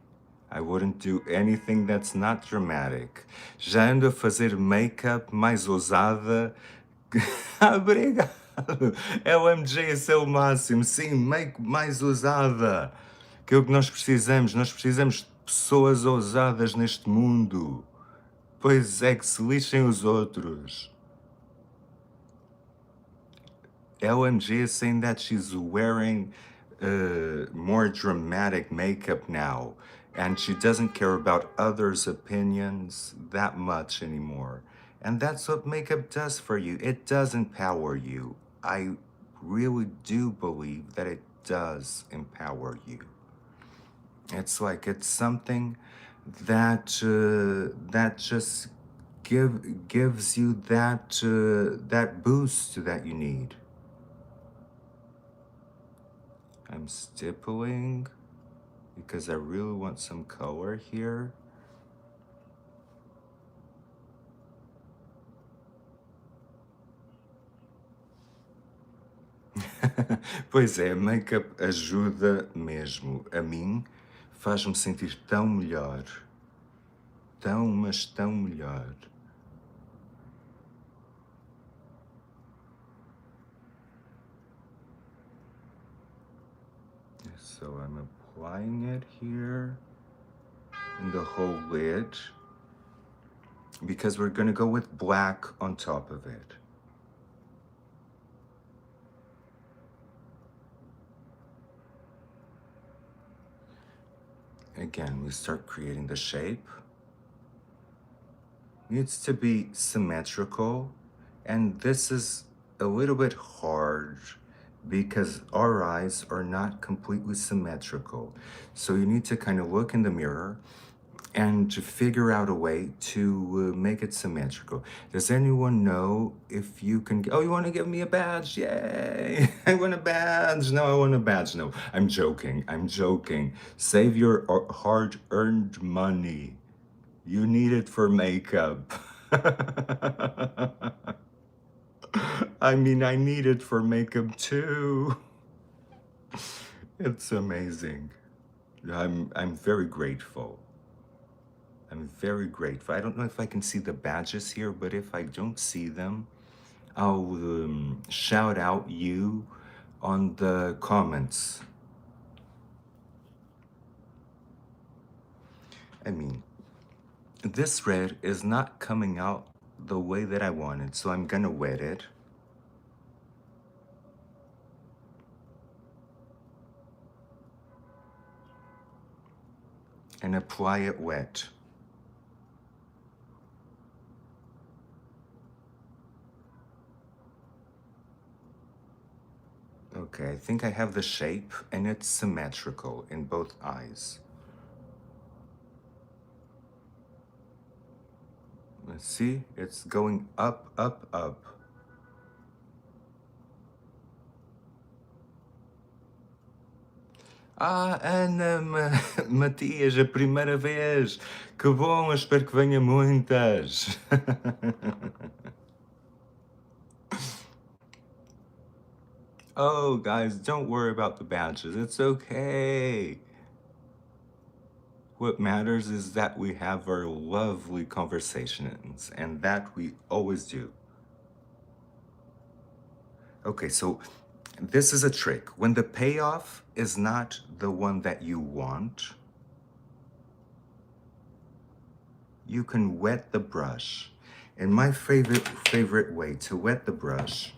I wouldn't do anything that's not dramatic. Já ando a fazer make-up mais ousada. Obrigado. LMG, esse é o máximo. Sim, make mais ousada. Que é o que nós precisamos. Nós precisamos de pessoas ousadas neste mundo. Pois é, que se lixem os outros. LMG is saying that she's wearing more dramatic makeup now, and she doesn't care about others' opinions that much anymore. And that's what makeup does for you. It does empower you. I really do believe that it does empower you. It's like it's something that that just gives you that boost that you need. I'm stippling because I really want some color here. Pois é, make-up ajuda mesmo. A mim faz-me sentir tão melhor. Tão, mas tão melhor. So I'm applying it here in the whole lid because we're gonna go with black on top of it. Again, we start creating the shape. Needs to be symmetrical, and this is a little bit hard because our eyes are not completely symmetrical. So you need to kind of look in the mirror and to figure out a way to make it symmetrical. Does anyone know if you can? Oh, you want to give me a badge? Yay! I want a badge. No, I want a badge. No, I'm joking. I'm joking. Save your hard-earned money. You need it for makeup. I mean, I need it for makeup too. It's amazing. I'm very grateful. I'm very grateful. I don't know if I can see the badges here, but if I don't see them, I'll shout out you on the comments. I mean, this red is not coming out the way that I wanted, so I'm gonna wet it. And apply it wet. Okay, I think I have the shape and it's symmetrical in both eyes. Let's see, it's going up, up, up. Ah, Ana Matias, a primeira vez. Que bom, eu espero que venha muitas. Oh, guys, don't worry about the badges. It's okay. What matters is that we have our lovely conversations, and that we always do. Okay, so this is a trick. When the payoff is not the one that you want, you can wet the brush. And my favorite way to wet the brush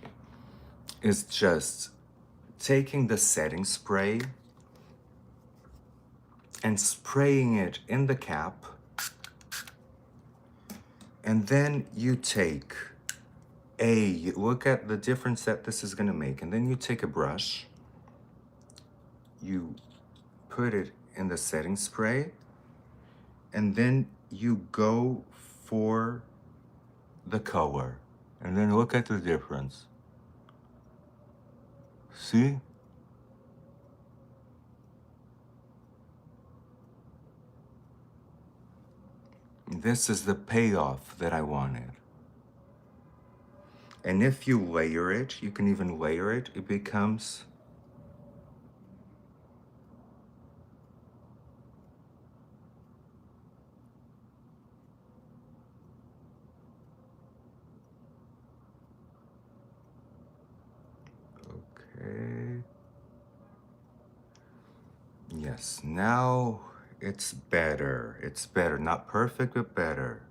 is just taking the setting spray and spraying it in the cap. And then you take look at the difference that this is gonna make. And then you take a brush, you put it in the setting spray, and then you go for the color. And then look at the difference. See? This is the payoff that I wanted. And if you layer it, you can even layer it, it becomes okay. Yes, now it's better. It's better. Not perfect, but better.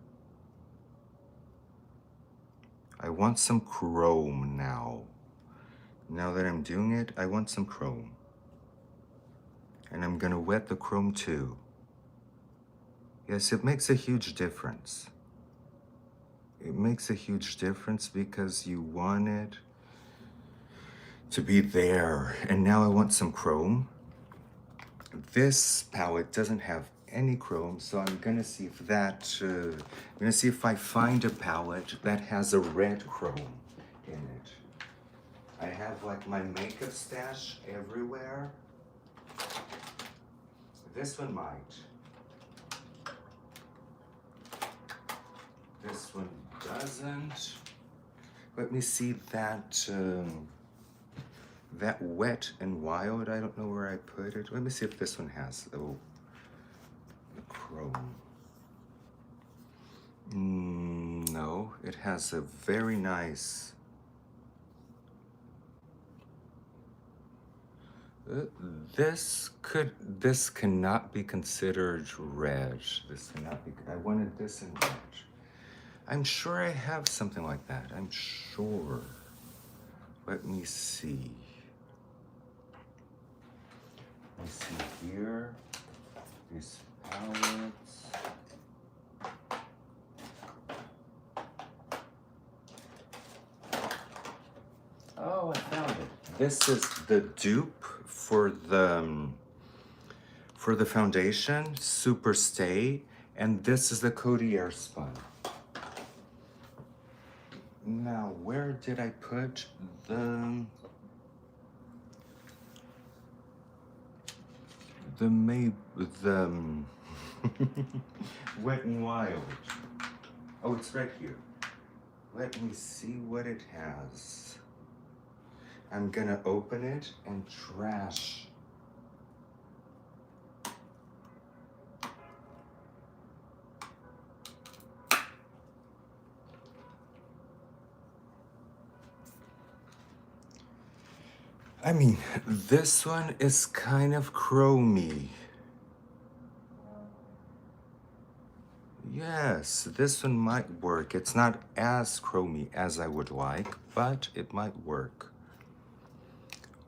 I want some chrome now. Now that I'm doing it, I want some chrome. And I'm gonna wet the chrome too. Yes, it makes a huge difference. It makes a huge difference because you want it to be there. And now I want some chrome. This palette doesn't have any chrome, so I'm gonna see if I'm gonna see if I find a palette that has a red chrome in it. I have like my makeup stash everywhere. This one might. This one doesn't. Let me see that that Wet and Wild. I don't know where I put it. Let me see if this one has the chrome. No, it has a very nice. This cannot be considered red. This cannot be. I wanted this in red. I'm sure I have something like that. I'm sure. Let me see. Let me see here. These palettes. Oh, I found it. This is the dupe for the foundation, Super Stay, and this is the Coty Airspun. Now, where did I put the Wet and Wild? Oh, it's right here. Let me see what it has. I'm gonna open it and trash. I mean, this one is kind of chromy. Yes, this one might work. It's not as chromy as I would like, but it might work.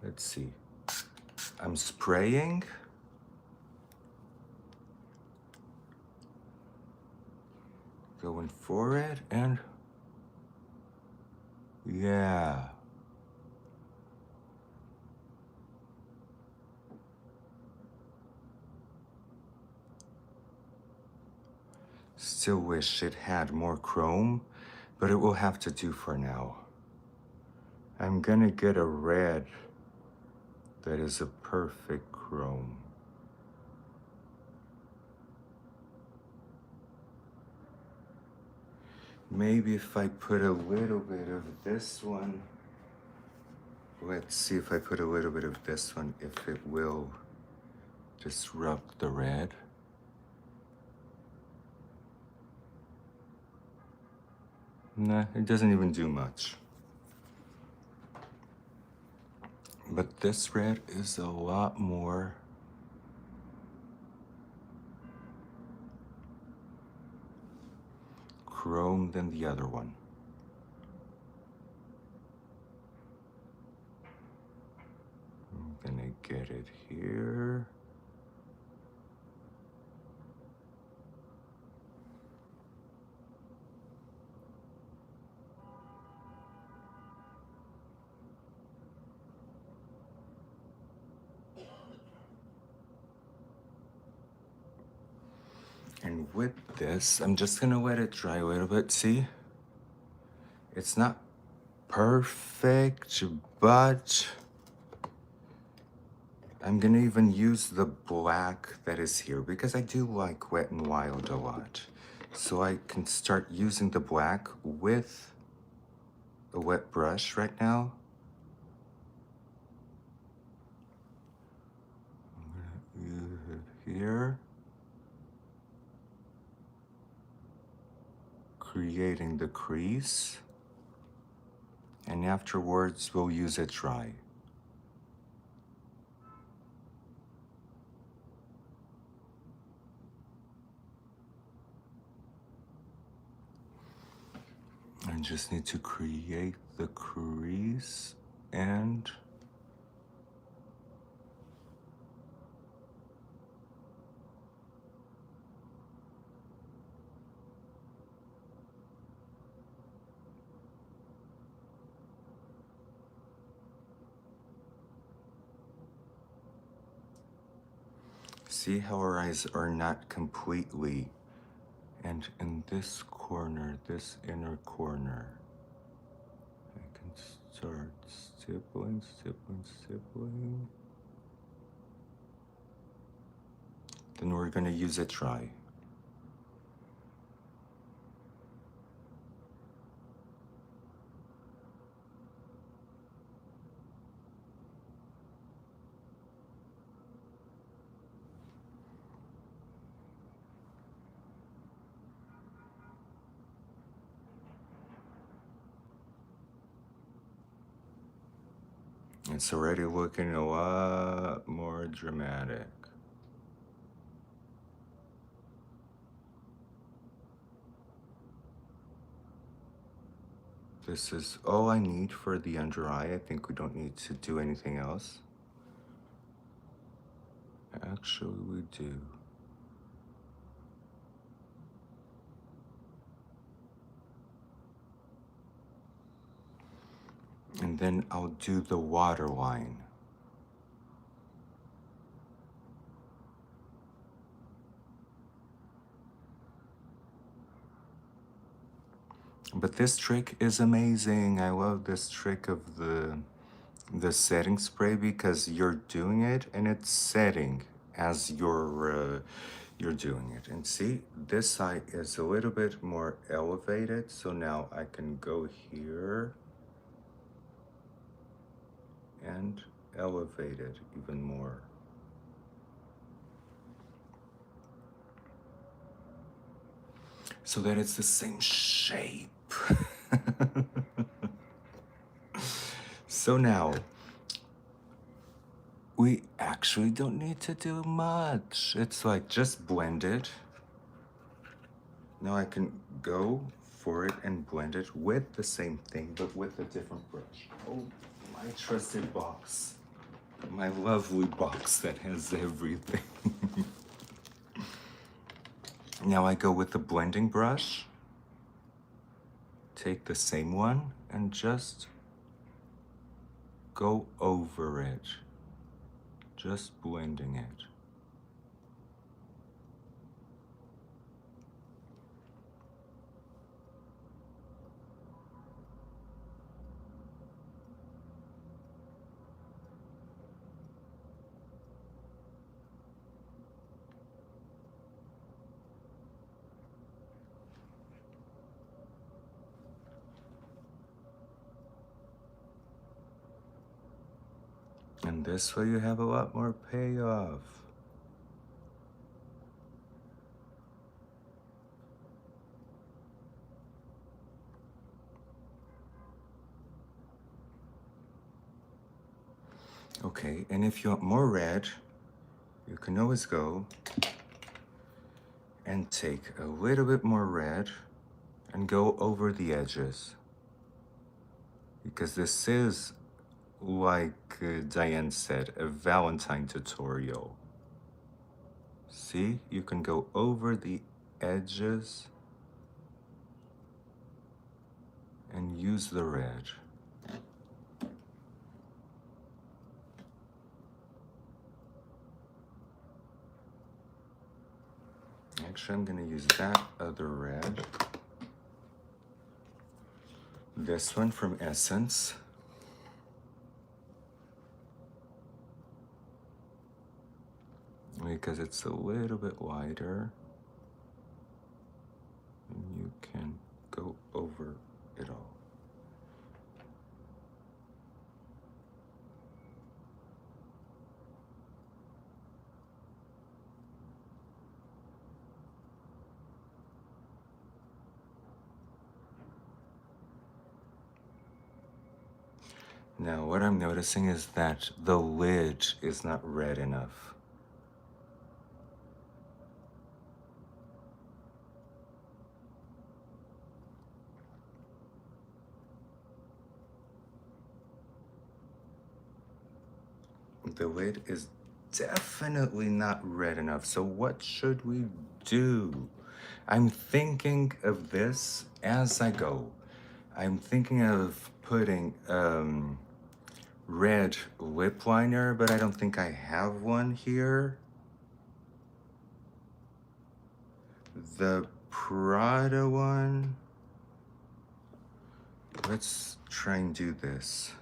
Let's see. I'm spraying. Going for it, and yeah. Still wish it had more chrome, but it will have to do for now. I'm gonna get a red that is a perfect chrome. Maybe if I put a little bit of this one, let's see if I put a little bit of this one, if it will disrupt the red. Nah, it doesn't even do much. But this red is a lot more chrome than the other one. I'm gonna get it here. And with this, I'm just gonna let it dry a little bit. See? It's not perfect, but I'm gonna even use the black that is here because I do like Wet n Wild a lot. So I can start using the black with a wet brush right now. I'm gonna use it here. Creating the crease. And afterwards, we'll use it dry. I just need to create the crease and see how our eyes are not completely. And in this corner, this inner corner, I can start stippling, stippling, stippling. Then we're gonna use it dry. It's already looking a lot more dramatic. This is all I need for the under eye. I think we don't need to do anything else. Actually, we do. And then I'll do the waterline. But this trick is amazing. I love this trick of the setting spray because you're doing it and it's setting as you're doing it. And see, this side is a little bit more elevated, so now I can go here and elevate it even more. So that it's the same shape. So now, we actually don't need to do much. It's like just blend it. Now I can go for it and blend it with the same thing, but with a different brush. Oh, my trusted box. My lovely box that has everything. Now I go with the blending brush. Take the same one and just go over it. Just blending it. And this way you have a lot more payoff. Okay, and if you want more red, you can always go and take a little bit more red and go over the edges. Because this is, like Diane said, a Valentine tutorial. See, you can go over the edges and use the red. Actually, I'm gonna use that other red. This one from Essence. Because it's a little bit wider. And you can go over it all. Now, what I'm noticing is that the lid is not red enough. The lid is definitely not red enough. So what should we do? I'm thinking of this as I go. I'm thinking of putting red lip liner, but I don't think I have one here. The Prada one. Let's try and do this.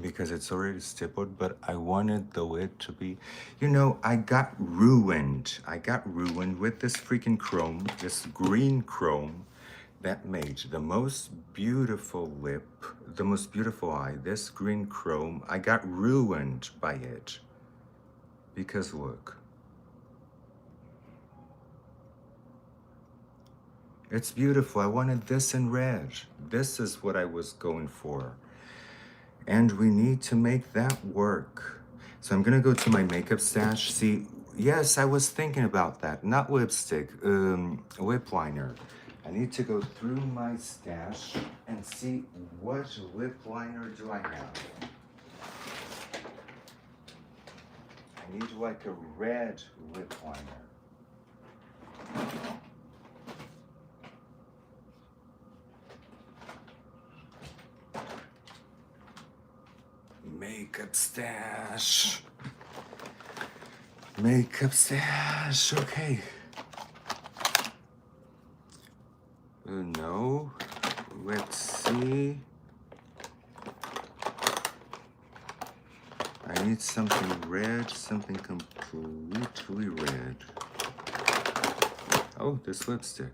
Because it's already stippled, but I wanted the lid to be, you know, I got ruined. I got ruined with this freaking chrome, this green chrome that made the most beautiful lip, the most beautiful eye. This green chrome, I got ruined by it. Because look. It's beautiful. I wanted this in red. This is what I was going for. And we need to make that work. So I'm gonna go to my makeup stash. See, yes, I was thinking about that. Not lipstick, lip liner. I need to go through my stash and see what lip liner do I have. I need like a red lip liner. Makeup stash. Makeup stash. Okay. No. Let's see. I need something red, something completely red. Oh, this lipstick.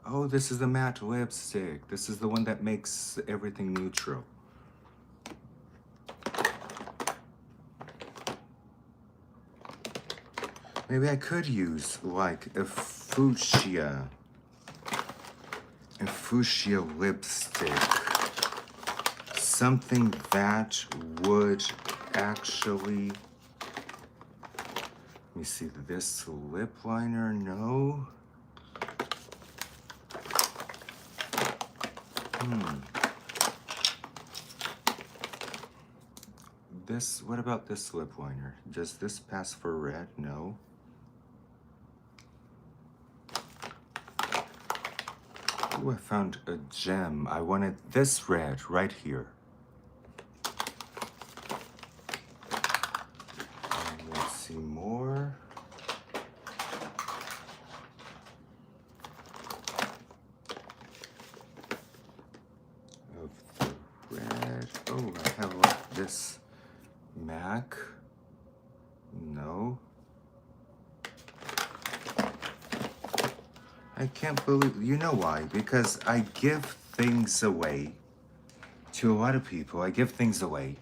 Oh, this is the matte lipstick. This is the one that makes everything neutral. Maybe I could use like a fuchsia lipstick. Something that would actually, let me see, this lip liner, no. This, what about this lip liner? Does this pass for red? No. Oh, I found a gem. I wanted this red right here. And let's see more. Of the red. Oh, I have like this MAC. No. I can't believe, you know why? Because I give things away to a lot of people. I give things away.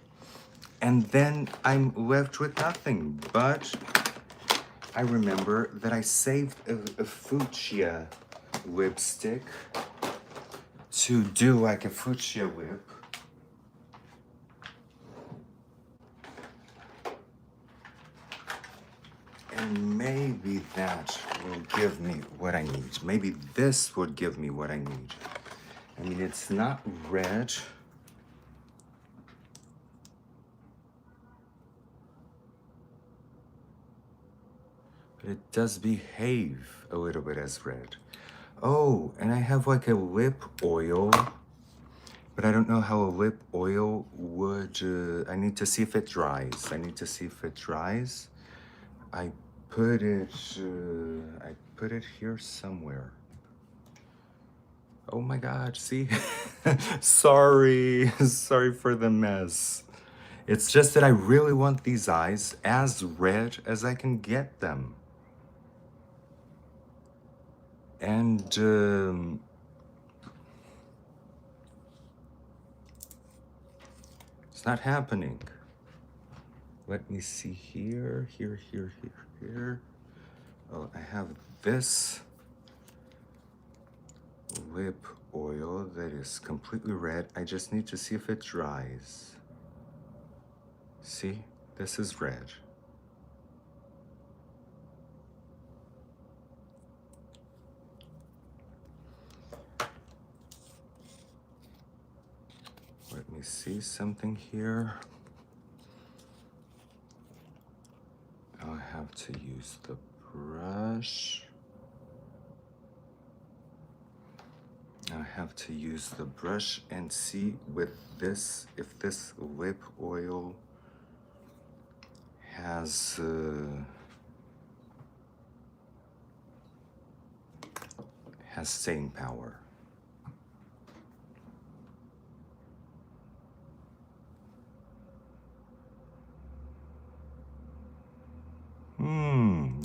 And then I'm left with nothing. But I remember that I saved a fuchsia lipstick to do like a fuchsia whip. And maybe that will give me what I need. Maybe this would give me what I need. I mean, it's not red. But it does behave a little bit as red. Oh, and I have like a lip oil. But I don't know how a lip oil would, I need to see if it dries. I need to see if it dries. I put it here somewhere. Oh my God, see? Sorry, sorry for the mess. It's just that I really want these eyes as red as I can get them. And, it's not happening. Let me see here. Oh, I have this lip oil that is completely red. I just need to see if it dries. See, this is red. Let me see something here. I'll have to use the brush. I have to use the brush and see with this, if this lip oil has staying power.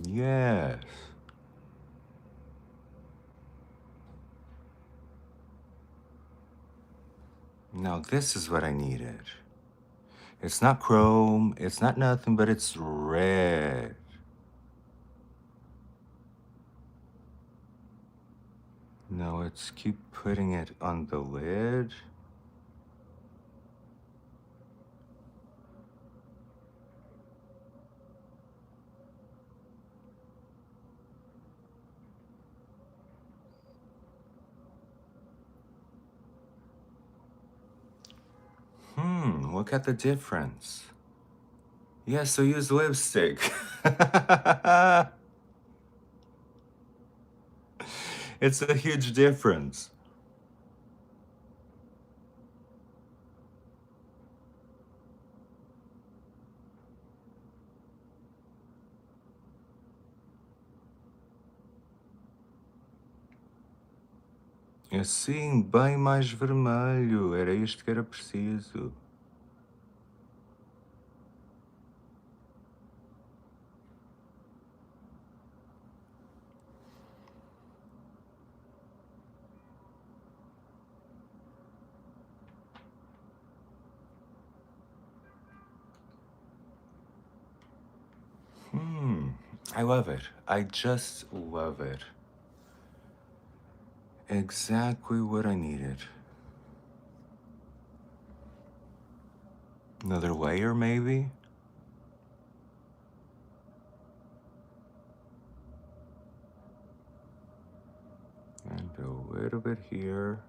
Yes. Now this is what I needed. It's not chrome, it's not nothing, but it's red. No, let's keep putting it on the lid. Look at the difference. Yeah, so use lipstick. It's a huge difference. Assim, bem mais vermelho. Era isto que era preciso. I love it. I just love it. Exactly what I needed. Another layer, maybe? And a little bit here.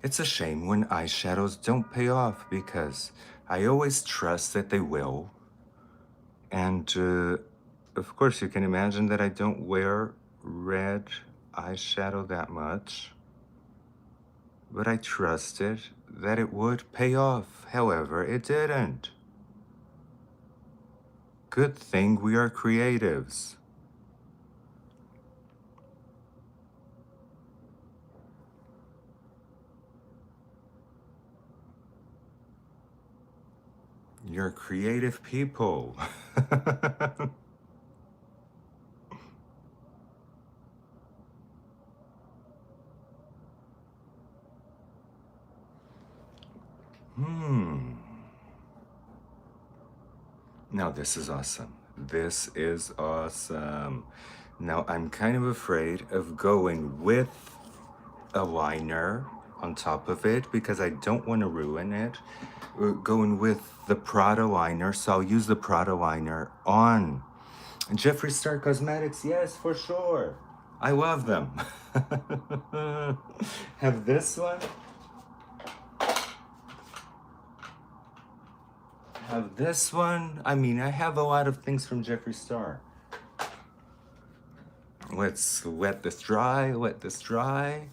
It's a shame when eyeshadows don't pay off because I always trust that they will. And of course, you can imagine that I don't wear red eyeshadow that much. But I trusted that it would pay off. However, it didn't. Good thing we are creatives. You're creative people. Now this is awesome. This is awesome. Now I'm kind of afraid of going with a liner on top of it because I don't want to ruin it. We're going with the Prada liner, so I'll use the Prada liner on Jeffree Star Cosmetics. Yes, for sure. I love them. Have this one. Have this one. I mean, I have a lot of things from Jeffree Star. Let's let this dry, let this dry.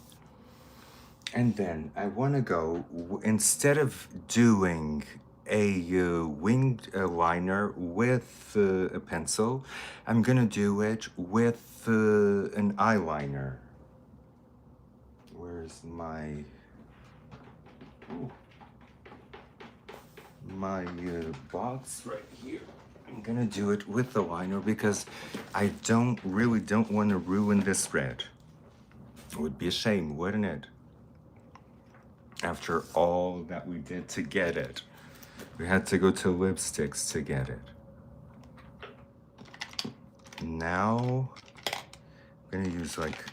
And then I want to go, instead of doing a winged liner with a pencil, I'm going to do it with an eyeliner. Where's my box? Right here. I'm gonna do it with the liner because I don't want to ruin this red. It would be a shame, wouldn't it? After all that we did to get it. We had to go to lipsticks to get it. Now, I'm gonna use like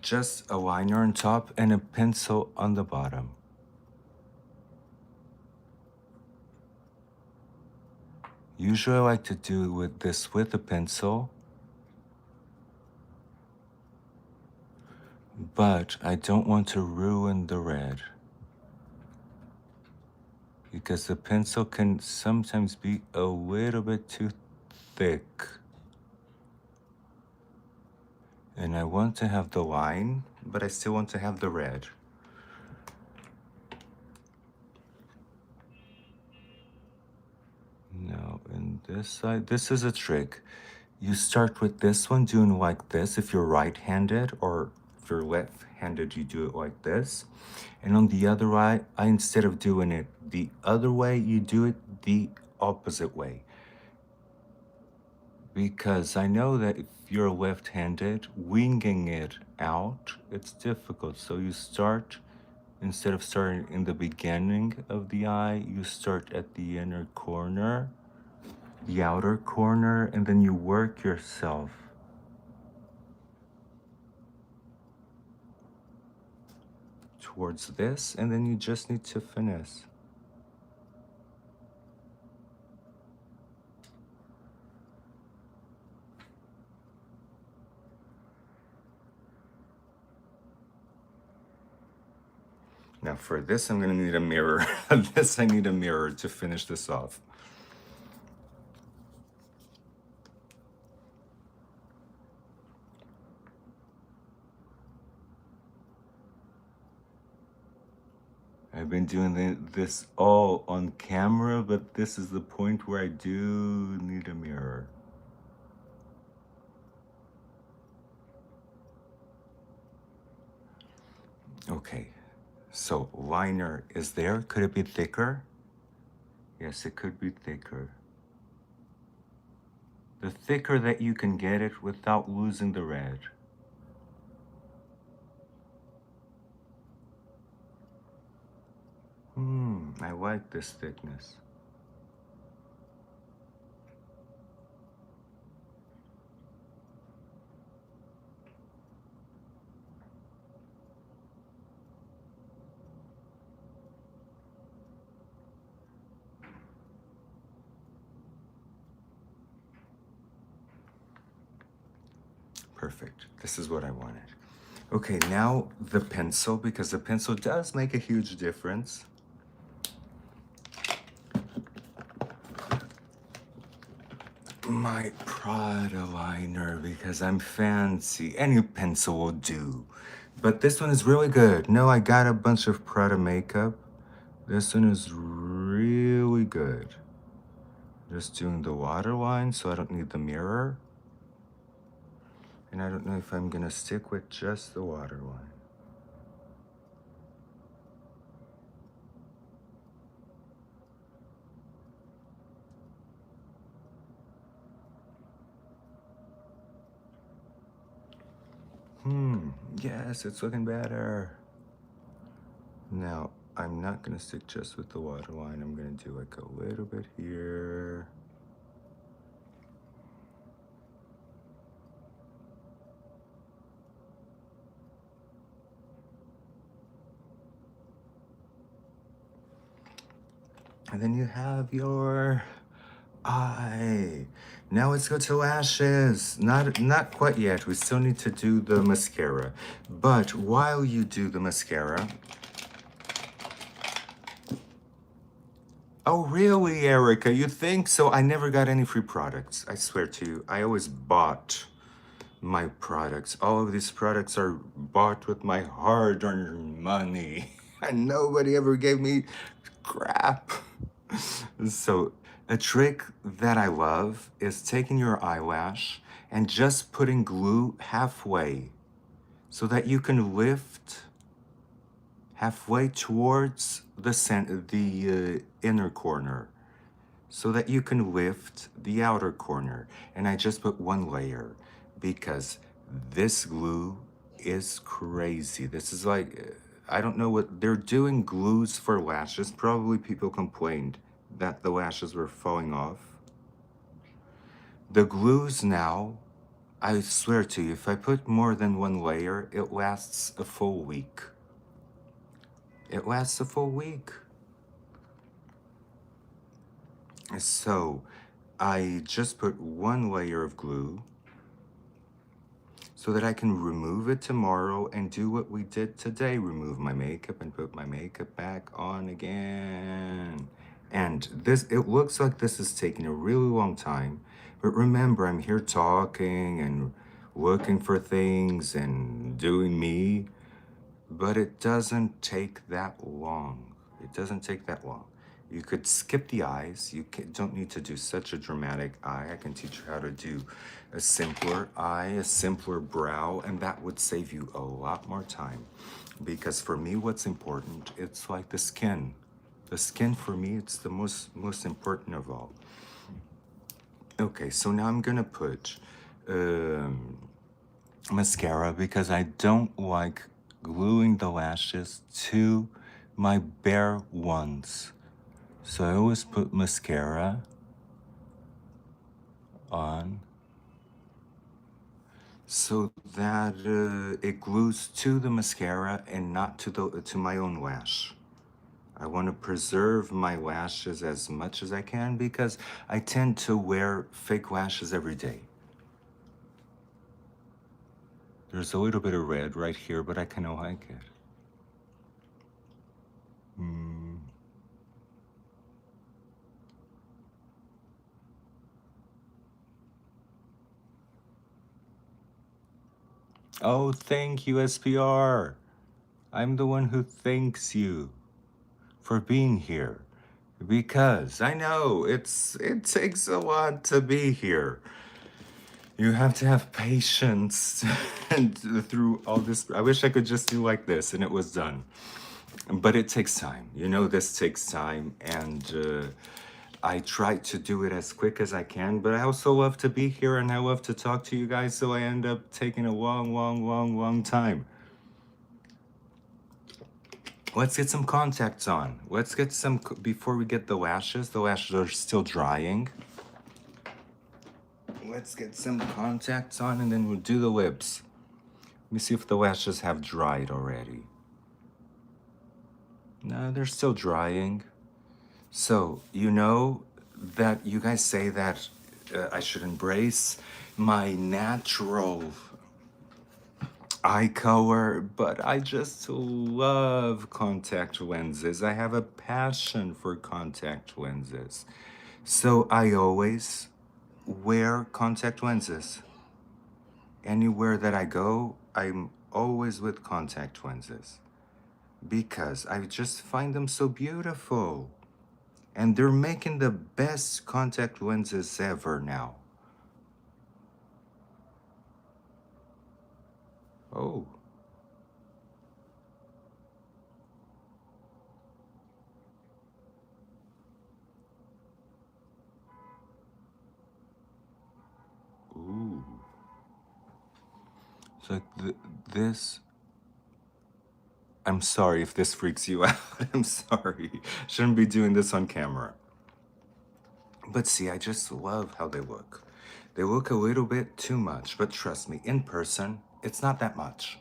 just a liner on top and a pencil on the bottom. Usually I like to do this with a pencil, but I don't want to ruin the red because the pencil can sometimes be a little bit too thick. And I want to have the line, but I still want to have the red. Now, in this side, this is a trick. You start with this one doing like this if you're right-handed, or if you're left-handed, you do it like this. And on the other eye, instead of doing it the other way, you do it the opposite way. Because I know that if you're left-handed, winging it out, it's difficult. So you start, instead of starting in the beginning of the eye, you start at the inner corner, the outer corner, and then you work yourself towards this, and then you just need to finesse. Now for this, I'm gonna need a mirror. This, I need a mirror to finish this off. I've been doing this all on camera, but this is the point where I do need a mirror. Okay, so liner is there. Could it be thicker? Yes, it could be thicker. The thicker that you can get it without losing the red. I like this thickness. Perfect. This is what I wanted. Okay, now the pencil, because the pencil does make a huge difference. My Prada liner, because I'm fancy. Any pencil will do. But this one is really good. No, I got a bunch of Prada makeup. This one is really good. Just doing the waterline, so I don't need the mirror. And I don't know if I'm gonna stick with just the waterline. Yes, it's looking better. Now, I'm not gonna stick just with the waterline. I'm gonna do like a little bit here. And then you have your eye. Now let's go to lashes. Not quite yet. We still need to do the mascara. But while you do the mascara, oh, really, Erica? You think so? I never got any free products. I swear to you. I always bought my products. All of these products are bought with my hard-earned money. And nobody ever gave me crap. So, a trick that I love is taking your eyelash and just putting glue halfway so that you can lift halfway towards the inner corner so that you can lift the outer corner. And I just put one layer because this glue is crazy. This is like, I don't know what they're doing glues for lashes. Probably people complained that the lashes were falling off. The glues now, I swear to you, if I put more than one layer, it lasts a full week. It lasts a full week. So I just put one layer of glue so that I can remove it tomorrow and do what we did today, remove my makeup and put my makeup back on again. And this, it looks like this is taking a really long time, but remember, I'm here talking and looking for things and doing me, but it doesn't take that long. It doesn't take that long. You could skip the eyes. Don't need to do such a dramatic eye. I can teach you how to do a simpler eye, a simpler brow, and that would save you a lot more time. Because for me, what's important, it's like the skin. The skin for me, it's the most important of all. Okay, so now I'm gonna put mascara because I don't like gluing the lashes to my bare ones. So I always put mascara on so that it glues to the mascara and not to my own lash. I want to preserve my lashes as much as I can because I tend to wear fake lashes every day. There's a little bit of red right here, but I kind of like it. Oh, thank you, SPR. I'm the one who thanks you for being here. Because I know it takes a lot to be here. You have to have patience and through all this. I wish I could just do like this and it was done. But it takes time. You know, this takes time. And I try to do it as quick as I can. But I also love to be here and I love to talk to you guys. So I end up taking a long time. Let's get some contacts on. Let's get some, before we get the lashes. The lashes are still drying. Let's get some contacts on and then we'll do the lips. Let me see if the lashes have dried already. No, they're still drying. So, you know that you guys say that I should embrace my natural eye color, but I just love contact lenses. I have a passion for contact lenses. So I always wear contact lenses. Anywhere that I go, I'm always with contact lenses because I just find them so beautiful. And they're making the best contact lenses ever now. Oh. Ooh. So this, I'm sorry if this freaks you out. I'm sorry. Shouldn't be doing this on camera. But see, I just love how they look. They look a little bit too much, but trust me, in person, it's not that much.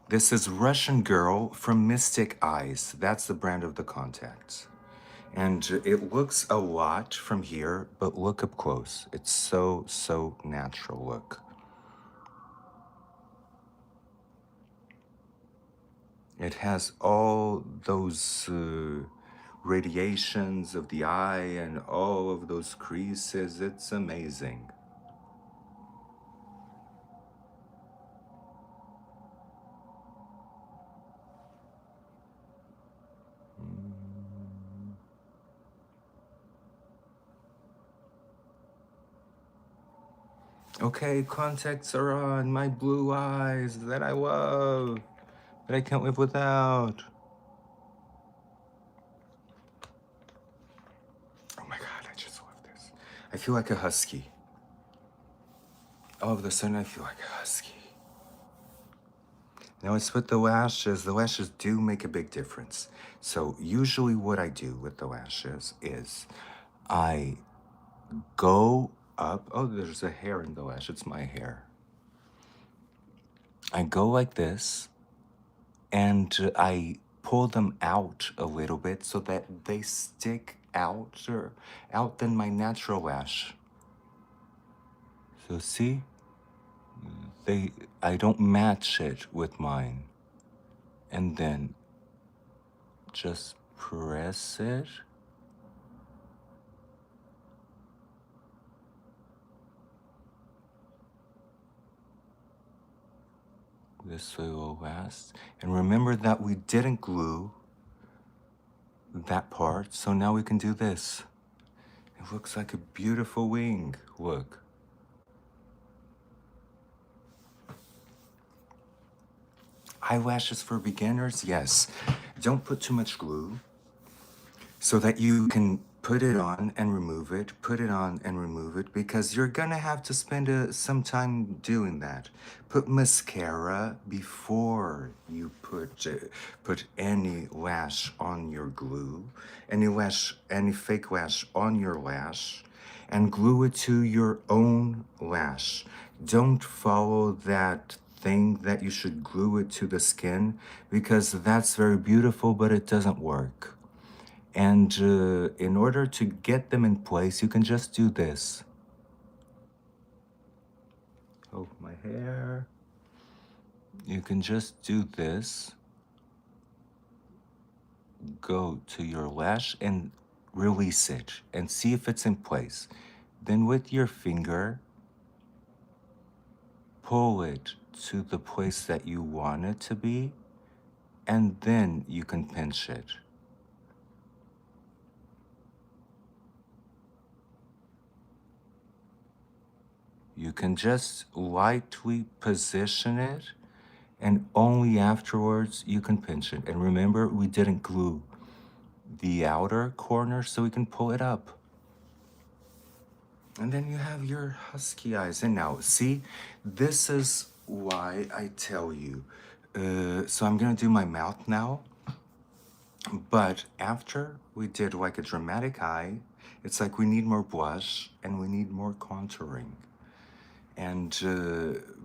This is Russian Girl from Mystic Eyes. That's the brand of the contacts. And it looks a lot from here, but look up close. It's so, so natural. Look. It has all those radiations of the eye and all of those creases. It's amazing. Okay, contacts are on. My blue eyes that I love, that I can't live without. Oh my God, I just love this. I feel like a husky. All of a sudden, I feel like a husky. Now it's with the lashes. The lashes do make a big difference. So usually what I do with the lashes is I go up. Oh, there's a hair in the lash. It's my hair. I go like this and I pull them out a little bit so that they stick out or out than my natural lash. So see, I don't match it with mine. And then just press it. This way will last. And remember that we didn't glue that part, so now we can do this. It looks like a beautiful wing. Look. Eyelashes for beginners? Yes. Don't put too much glue so that you can put it on and remove it, put it on and remove it, because you're gonna have to spend some time doing that. Put mascara before you put any lash on your glue, any fake lash on your lash, and glue it to your own lash. Don't follow that thing that you should glue it to the skin, because that's very beautiful, but it doesn't work. And in order to get them in place, you can just do this. Oh, my hair. You can just do this. Go to your lash and release it and see if it's in place. Then with your finger, pull it to the place that you want it to be, and then you can pinch it. You can just lightly position it, and only afterwards you can pinch it. And remember, we didn't glue the outer corner, so we can pull it up. And then you have your husky eyes. And now, see, this is why I tell you. So I'm gonna do my mouth now. But after we did like a dramatic eye, it's like we need more blush and we need more contouring. And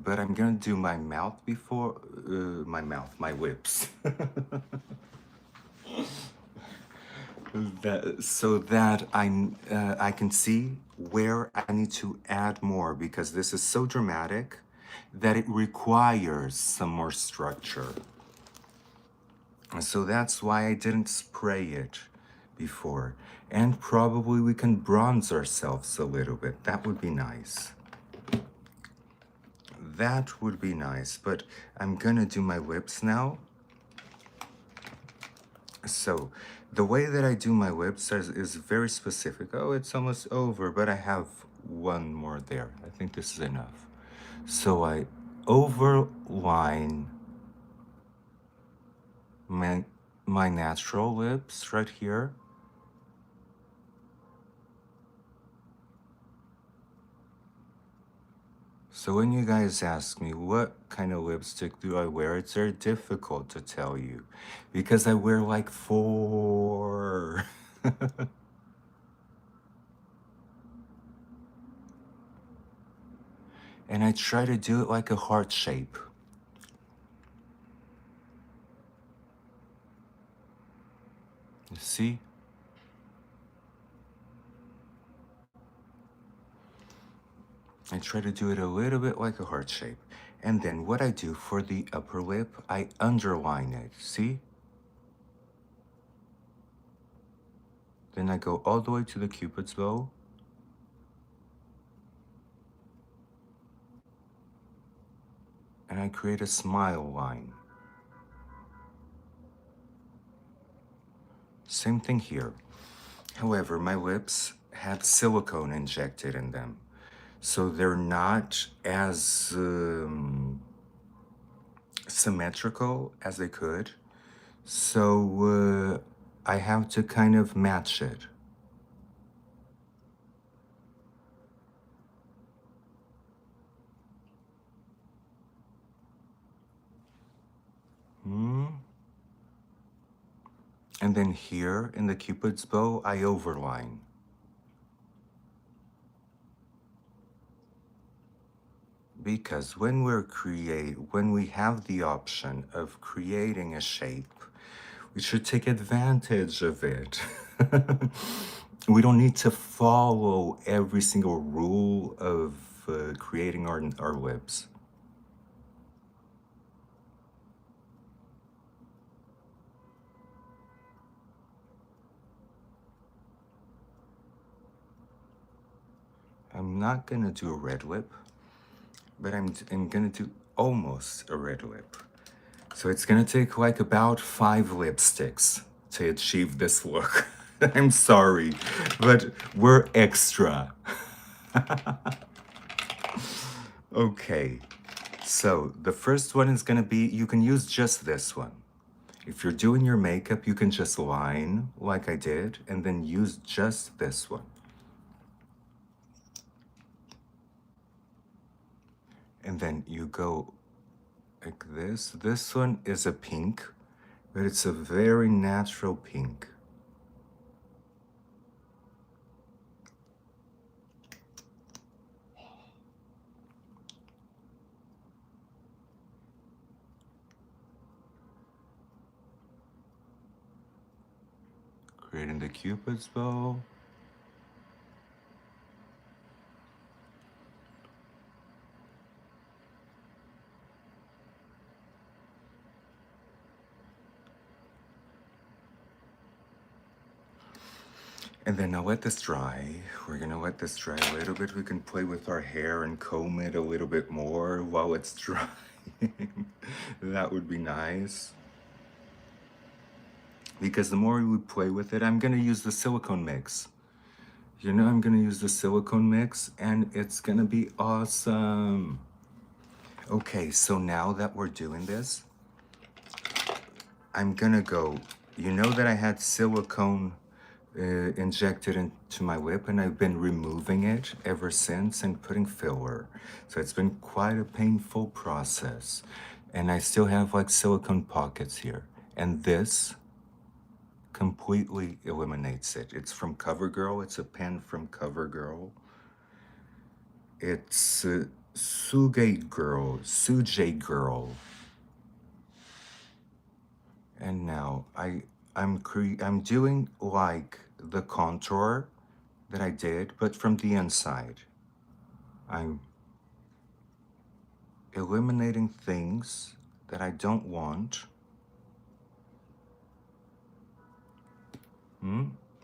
but I'm gonna do my mouth before my lips. So that I can see where I need to add more, because this is so dramatic that it requires some more structure. So that's why I didn't spray it before. And probably we can bronze ourselves a little bit. That would be nice. That would be nice, but I'm gonna do my lips now. So the way that I do my lips is very specific. Oh, it's almost over, but I have one more there. I think this is enough. So I overline my natural lips right here. So when you guys ask me what kind of lipstick do I wear, it's very difficult to tell you because I wear like 4. And I try to do it like a heart shape. You see? I try to do it a little bit like a heart shape. And then what I do for the upper lip, I underline it. See? Then I go all the way to the Cupid's bow. And I create a smile line. Same thing here. However, my lips had silicone injected in them. So they're not as symmetrical as they could. So I have to kind of match it. And then here in the Cupid's bow, I overline. Because when we have the option of creating a shape, we should take advantage of it. We don't need to follow every single rule of creating our lips. I'm not gonna do a red lip, but I'm gonna do almost a red lip. So it's gonna take like about 5 lipsticks to achieve this look. I'm sorry, but we're extra. Okay, so the first one is gonna be, you can use just this one. If you're doing your makeup, you can just line like I did and then use just this one. And then you go like this. This one is a pink, but it's a very natural pink. Creating the Cupid's bow. And then now let this dry. We're gonna let this dry a little bit. We can play with our hair and comb it a little bit more while it's drying. That would be nice. Because the more we play with it, I'm gonna use the silicone mix. You know, I'm gonna use the silicone mix and it's gonna be awesome. Okay, so now that we're doing this, I'm gonna go, you know that I had silicone injected into my lip and I've been removing it ever since and putting filler. So it's been quite a painful process. And I still have like silicone pockets here. And this completely eliminates it. It's from CoverGirl. It's a pen from CoverGirl. It's Sujay Girl. And now I'm doing like the contour that I did, but from the inside. I'm eliminating things that I don't want.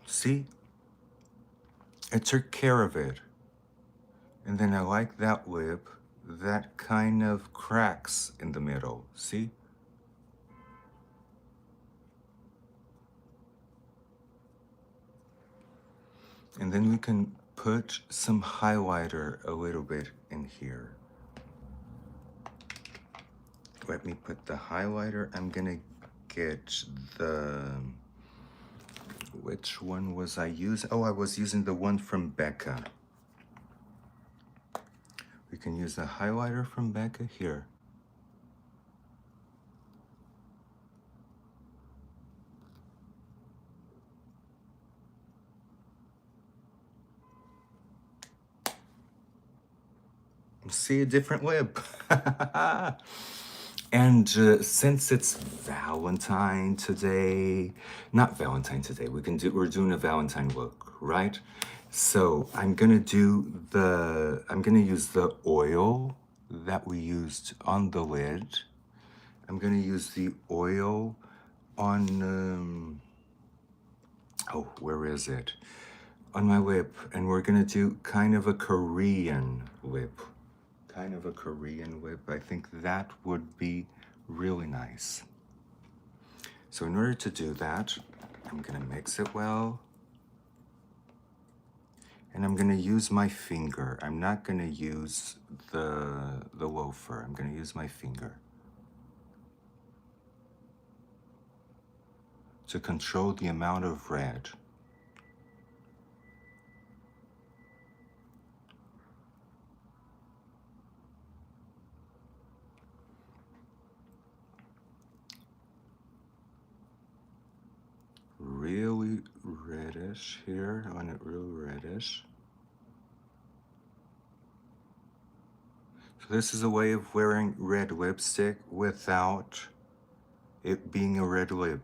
See? I took care of it. And then I like that lip that kind of cracks in the middle. See? And then we can put some highlighter a little bit in here. Let me put the highlighter. I'm gonna get the, which one was I using? Oh, I was using the one from Becca. We can use the highlighter from Becca here. See a different lip. And since it's Valentine today, not Valentine today, we're doing a Valentine look, right? So I'm gonna use the oil that we used on the lid. I'm gonna use the oil on, oh, where is it? On my lip, and we're gonna do kind of a Korean lip. Kind of a Korean lip. I think that would be really nice. So in order to do that, I'm gonna mix it well. And I'm gonna use my finger. I'm not gonna use the loafer. I'm gonna use my finger to control the amount of red. Really reddish here. I want it real reddish. So this is a way of wearing red lipstick without it being a red lip.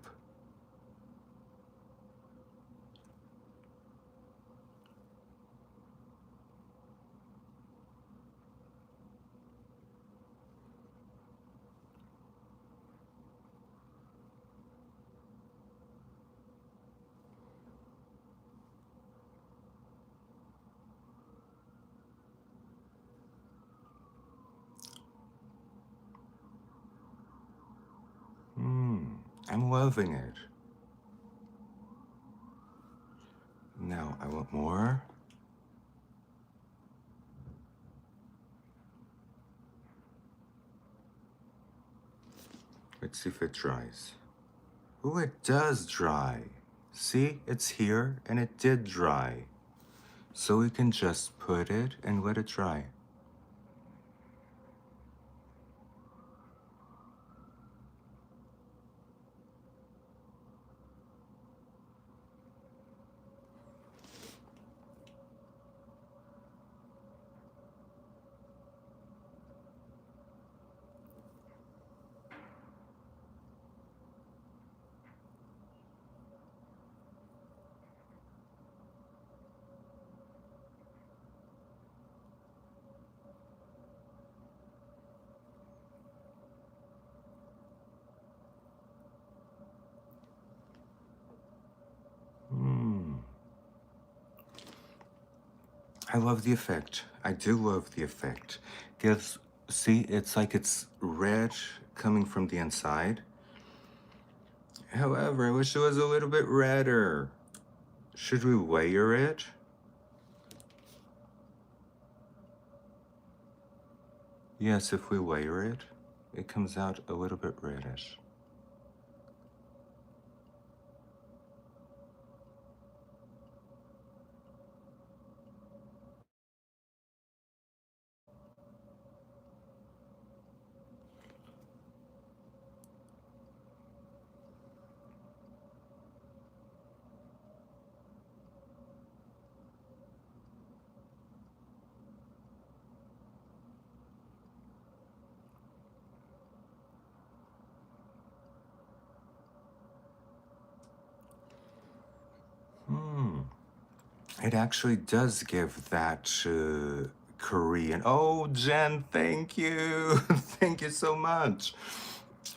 I'm loving it. Now I want more. Let's see if it dries. Oh, it does dry. See, it's here and it did dry. So we can just put it and let it dry. I love the effect. I do love the effect. Gives, see, it's like it's red coming from the inside. However, I wish it was a little bit redder. Should we layer it? Yes, if we layer it, it comes out a little bit reddish. It actually does give that Korean. Oh, Jen, thank you. Thank you so much.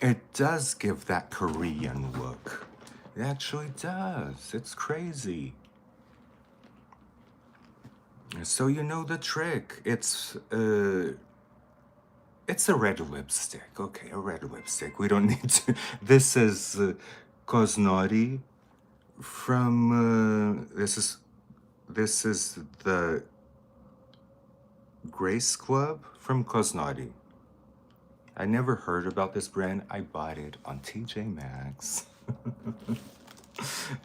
It does give that Korean look. It actually does. It's crazy. So you know the trick. It's a red lipstick. Okay, a red lipstick. We don't need to. This is Cosnori from. This is the Grace Club from Cosnaughty. I never heard about this brand. I bought it on TJ Maxx.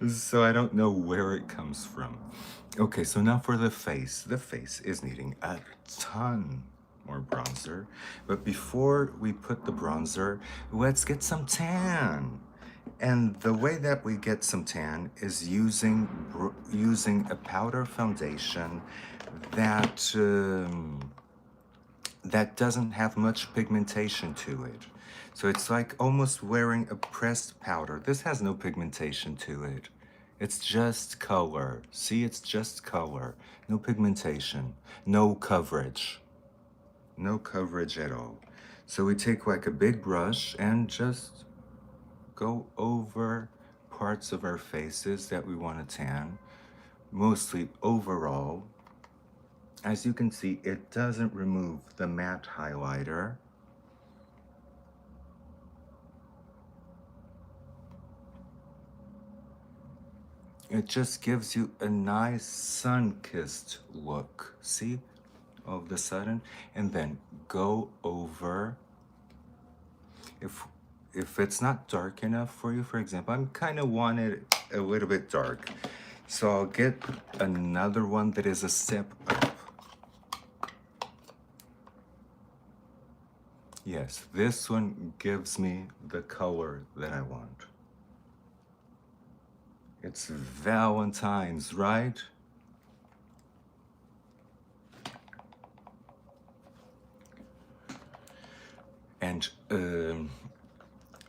So I don't know where it comes from. Okay, so now for the face. The face is needing a ton more bronzer. But before we put the bronzer, let's get some tan. And the way that we get some tan is using a powder foundation that that doesn't have much pigmentation to it. So it's like almost wearing a pressed powder. This has no pigmentation to it. It's just color. See, it's just color. No pigmentation, no coverage. No coverage at all. So we take like a big brush and just go over parts of our faces that we want to tan, mostly overall. As you can see, it doesn't remove the matte highlighter. It just gives you a nice sun-kissed look, see, all of the sudden. And then go over, if it's not dark enough for you, for example, I'm kind of want it a little bit dark. So I'll get another one that is a step up. Yes, this one gives me the color that I want. It's Valentine's, right? And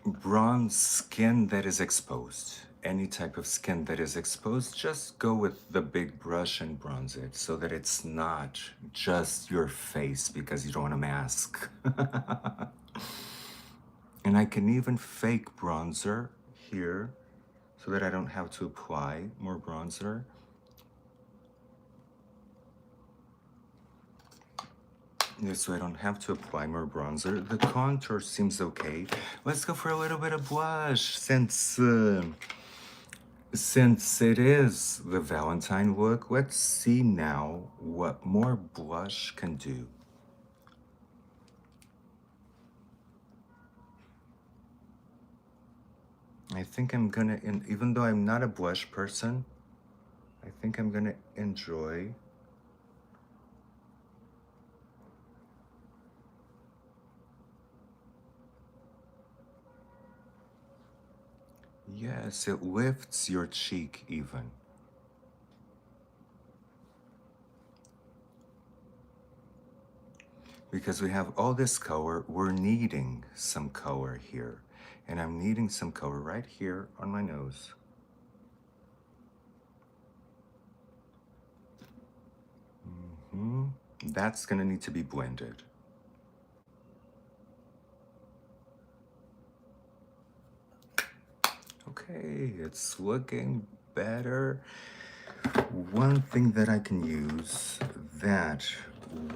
bronze skin that is exposed. Any type of skin that is exposed, just go with the big brush and bronze it so that it's not just your face because you don't want a mask. And I can even fake bronzer here so that I don't have to apply more bronzer. This way I don't have to apply more bronzer. The contour seems okay. Let's go for a little bit of blush since it is the Valentine look. Let's see now what more blush can do. I think I'm gonna, even though I'm not a blush person, I think I'm gonna enjoy. Yes, it lifts your cheek even. Because we have all this color, we're needing some color here. And I'm needing some color right here on my nose. That's gonna need to be blended. Okay, it's looking better. One thing that I can use that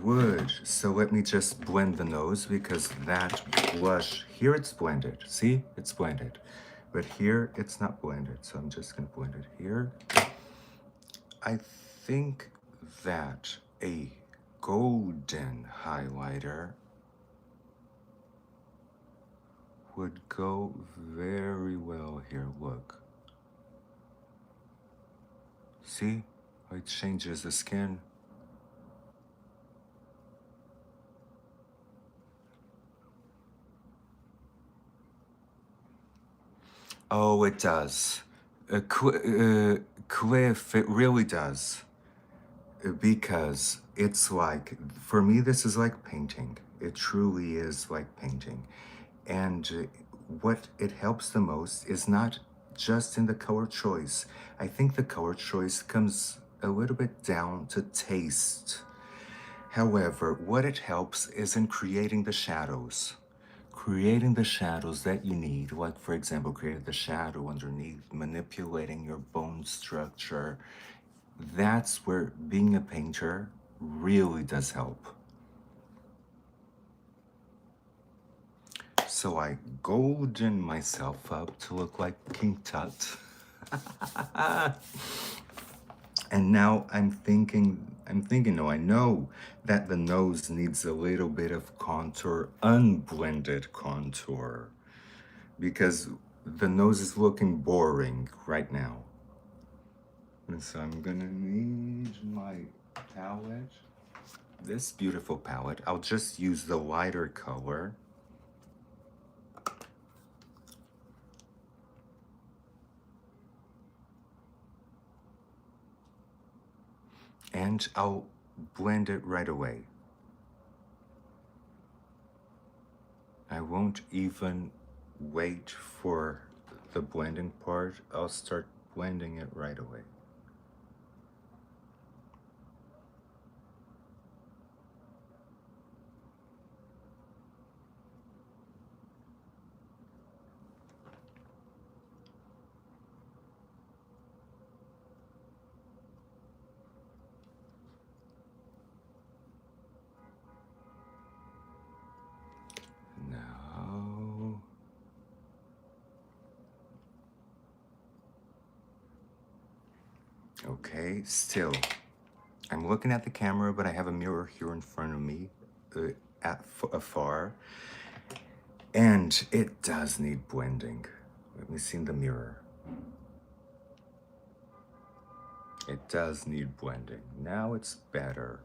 would, so let me just blend the nose because that blush, here it's blended. See, it's blended. But here it's not blended, so I'm just gonna blend it here. I think that a golden highlighter would go very well here. Look. See how it changes the skin? Oh, it does. Cliff, it really does. Because it's like, for me, this is like painting. It truly is like painting. And what it helps the most is not just in the color choice. I think the color choice comes a little bit down to taste. However, what it helps is in creating the shadows. Creating the shadows that you need, like for example, creating the shadow underneath, manipulating your bone structure. That's where being a painter really does help. So I golden myself up to look like King Tut. And now no, I know that the nose needs a little bit of contour, unblended contour, because the nose is looking boring right now. And so I'm gonna need my palette, this beautiful palette. I'll just use the lighter color. And I'll blend it right away. I won't even wait for the blending part. I'll start blending it right away. Now, okay, still, I'm looking at the camera, but I have a mirror here in front of me afar, and it does need blending. Let me see in the mirror. It does need blending. Now it's better.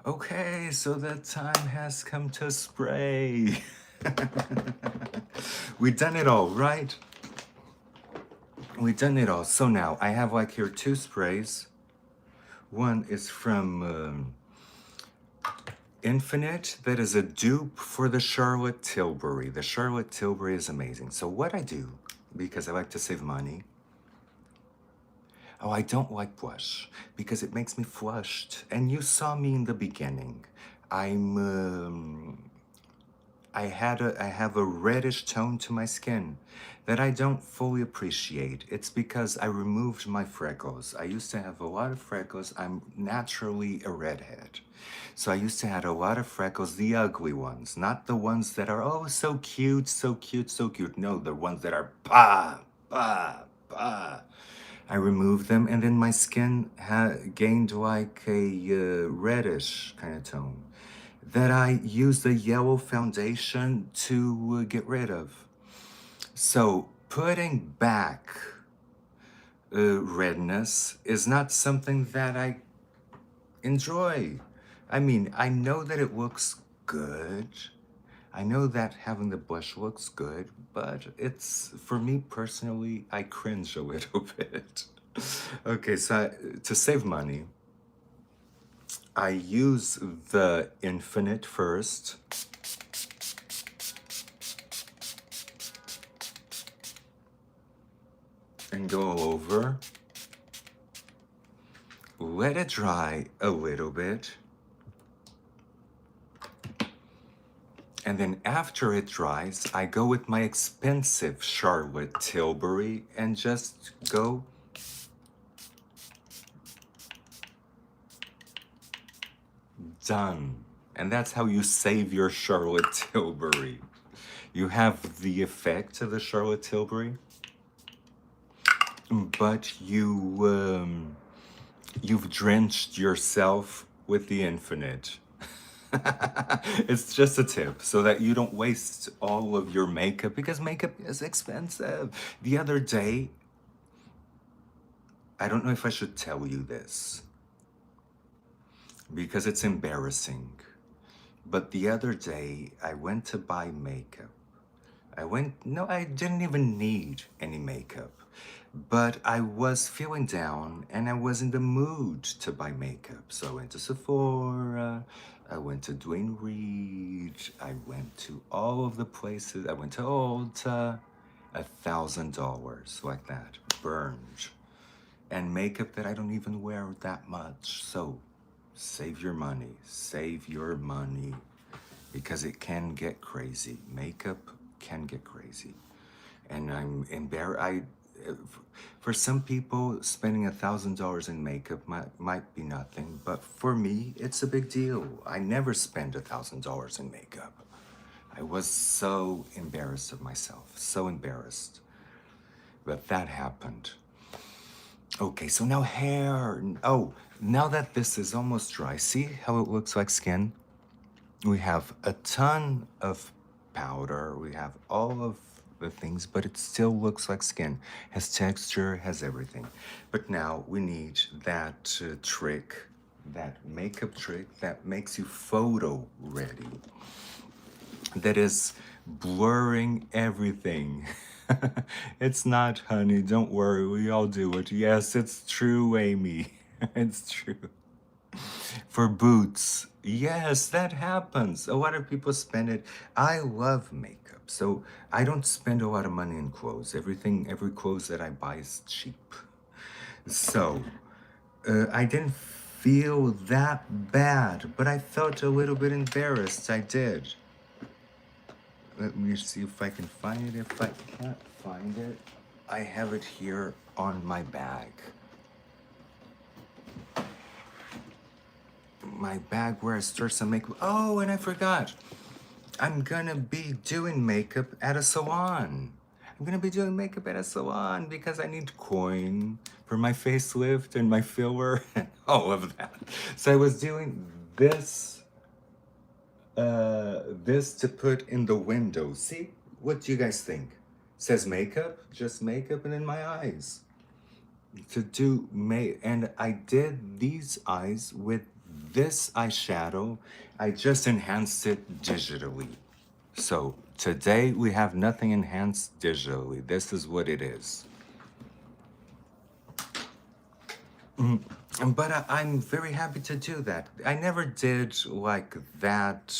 Okay, so the time has come to spray. We've done it all, right? We've done it all. So now I have like here 2 sprays. One is from Infinite, that is a dupe for the Charlotte Tilbury. The Charlotte Tilbury is amazing. So what I do, because I like to save money, oh, I don't like blush because it makes me flushed. And you saw me in the beginning. I have a reddish tone to my skin that I don't fully appreciate. It's because I removed my freckles. I used to have a lot of freckles. I'm naturally a redhead. So I used to have a lot of freckles, the ugly ones, not the ones that are, oh, so cute, so cute, so cute. No, the ones that are bah, bah, bah. I removed them, and then my skin gained like a reddish kind of tone that I used a yellow foundation to get rid of. So putting back redness is not something that I enjoy. I mean, I know that it looks good. I know that having the blush looks good, but it's, for me personally, I cringe a little bit. Okay, so to save money, I use the Infinite first. And go over. Let it dry a little bit. And then after it dries, I go with my expensive Charlotte Tilbury and just go done. And that's how you save your Charlotte Tilbury. You have the effect of the Charlotte Tilbury, but you've drenched yourself with the Infinite. It's just a tip so that you don't waste all of your makeup, because makeup is expensive. The other day, I don't know if I should tell you this because it's embarrassing, but the other day I went to buy makeup. No, I didn't even need any makeup, but I was feeling down and I was in the mood to buy makeup. So I went to Sephora, I went to Dwayne Reed, I went to all of the places, I went to Ulta, $1,000 like that, burned. And makeup that I don't even wear that much. So save your money, because it can get crazy. Makeup can get crazy. And I'm embarrassed. For some people, spending $1,000 in makeup might be nothing, but for me, it's a big deal. I never spend $1,000 in makeup. I was so embarrassed of myself, so embarrassed. But that happened. Okay, so now hair. Oh, now that this is almost dry, see how it looks like skin? We have a ton of powder, we have all of the things, but it still looks like skin. Has texture, has everything. But now we need that trick, that makeup trick that makes you photo ready. That is blurring everything. It's not, honey, don't worry, we all do it. Yes, it's true, Amy. It's true. For boots, yes, that happens. A lot of people spend it. I love makeup, so I don't spend a lot of money in clothes. Every clothes that I buy is cheap. So I didn't feel that bad, but I felt a little bit embarrassed. I did. Let me see if I can find it. If I can't find it, I have it here on my bag. My bag where I store some makeup. Oh, and I forgot. I'm gonna be doing makeup at a salon. I'm gonna be doing makeup at a salon because I need coin for my facelift and my filler and all of that. So I was doing this to put in the window. See, what do you guys think? Says makeup, just makeup, and in my eyes. To do and I did these eyes with this eyeshadow. I just enhanced it digitally. So today we have nothing enhanced digitally. This is what it is. But I'm very happy to do that. I never did like that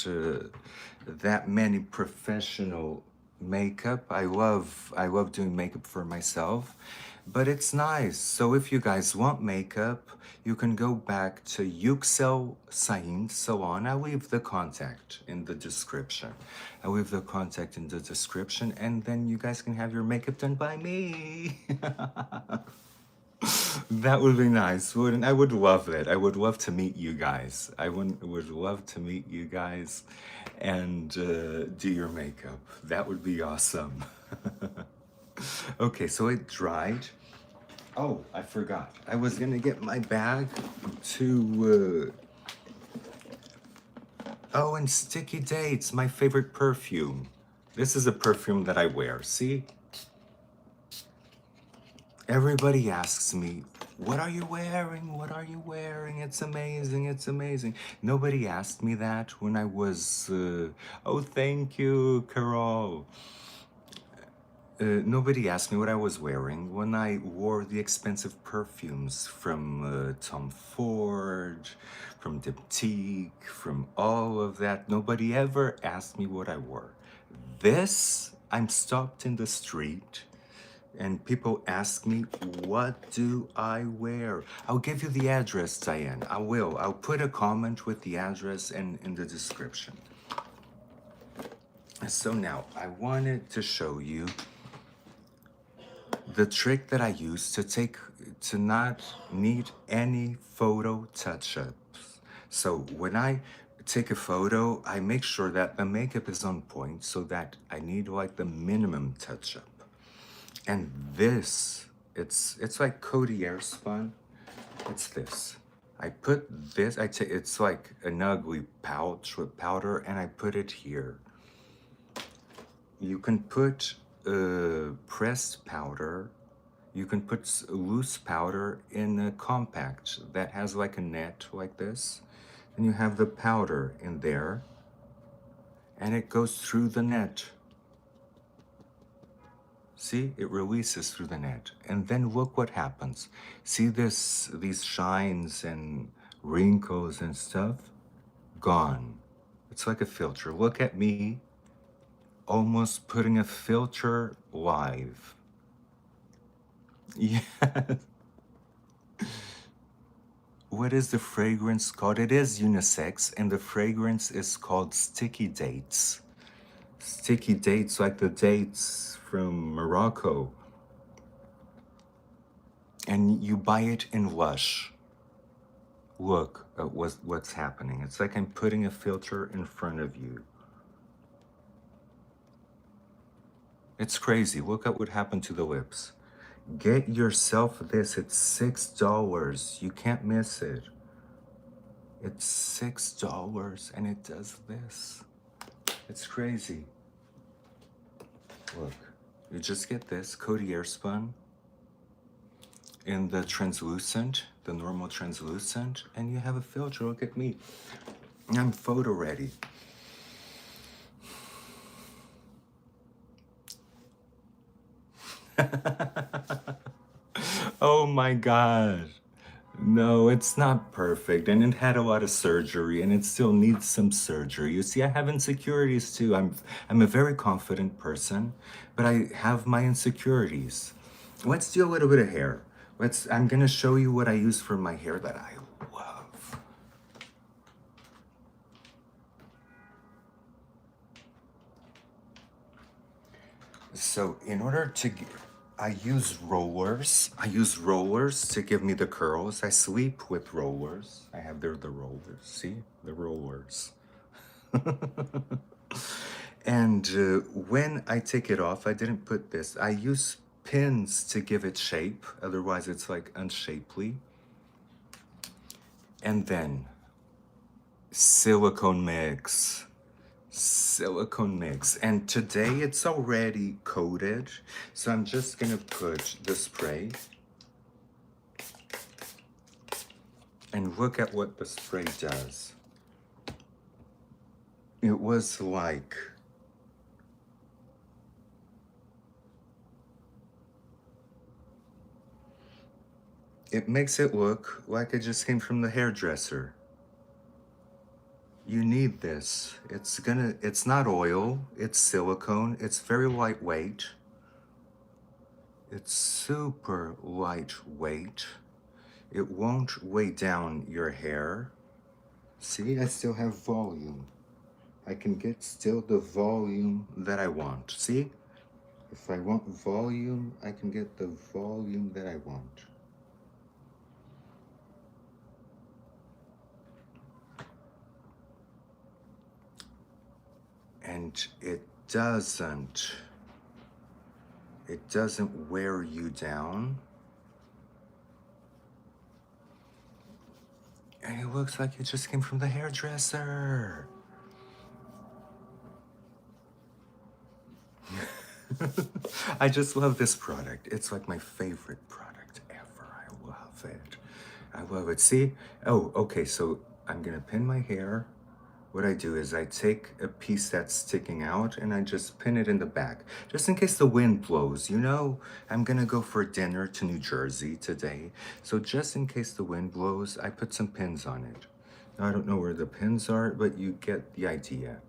many professional makeup. I love doing makeup for myself, but it's nice. So if you guys want makeup, you can go back to Yuxel Sain Salon. I'll leave the contact in the description. I'll leave the contact in the description, and then you guys can have your makeup done by me. That would be nice, wouldn't I? Would love it. I would love to meet you guys. Would love to meet you guys and do your makeup. That would be awesome. Okay, so it dried. Oh, I forgot. I was gonna get my bag to. Oh, and Sticky Dates, my favorite perfume. This is a perfume that I wear. See? Everybody asks me, what are you wearing? What are you wearing? It's amazing. It's amazing. Nobody asked me that when I was. Oh, thank you, Carol. Nobody asked me what I was wearing when I wore the expensive perfumes from Tom Ford, from Diptyque, from all of that. Nobody ever asked me what I wore. This, I'm stopped in the street and people ask me, what do I wear? I'll give you the address, Diane. I will. I'll put a comment with the address and in the description. So now, I wanted to show you the trick that I use to not need any photo touch-ups. So when I take a photo, I make sure that the makeup is on point so that I need like the minimum touch-up. And this, it's like Codier spun. It's this. I put this, it's like an ugly pouch with powder, and I put it here. You can put pressed powder. You can put loose powder in a compact that has like a net like this. And you have the powder in there, and it goes through the net. See, it releases through the net. And then look what happens. See these shines and wrinkles and stuff? Gone. It's like a filter. Look at me almost putting a filter live. Yeah. What is the fragrance called? It is unisex, and the fragrance is called Sticky Dates. Sticky Dates, like the dates from Morocco. And you buy it in Lush. Look at what's happening. It's like I'm putting a filter in front of you. It's crazy. Look at what happened to the lips. Get yourself this. It's $6. You can't miss it. It's $6 and it does this. It's crazy. Look, you just get this Codier spun in the translucent, the normal translucent, and you have a filter. Look at me. I'm photo ready. Oh my God. No, it's not perfect, and it had a lot of surgery, and it still needs some surgery. You see, I have insecurities too. I'm a very confident person, but I have my insecurities. Let's do a little bit of hair. I'm gonna show you what I use for my hair that I love. So in order to get, I use rollers. I use rollers to give me the curls. I sleep with rollers. I have the rollers. See? The rollers. And when I take it off, I didn't put this. I use pins to give it shape. Otherwise, it's like unshapely. And then silicone mix. Silicone mix. And today it's already coated. So I'm just going to put the spray. And look at what the spray does. It was like... It makes it look like it just came from the hairdresser. You need this. It's not oil, it's silicone. It's very lightweight. It's super lightweight. It won't weigh down your hair. See, I still have volume. I can get still the volume that I want. See? If I want volume, I can get the volume that I want. And it doesn't wear you down. And it looks like it just came from the hairdresser. I just love this product. It's like my favorite product ever. I love it. I love it. See? Oh, okay, so I'm gonna pin my hair. What I do is I take a piece that's sticking out and I just pin it in the back, just in case the wind blows. You know, I'm gonna go for dinner to New Jersey today. So just in case the wind blows, I put some pins on it. Now, I don't know where the pins are, but you get the idea.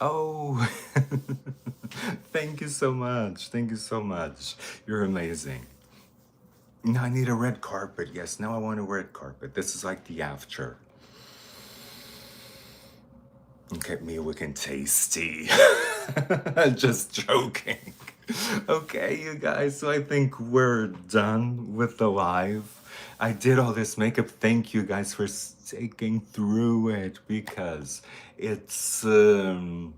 Oh, thank you so much. Thank you so much. You're amazing. Now I need a red carpet. Yes, now I want a red carpet. This is like the after. Look at me looking tasty. Just joking. Okay, you guys, so I think we're done with the live. I did all this makeup. Thank you guys for sticking through it because it's oh,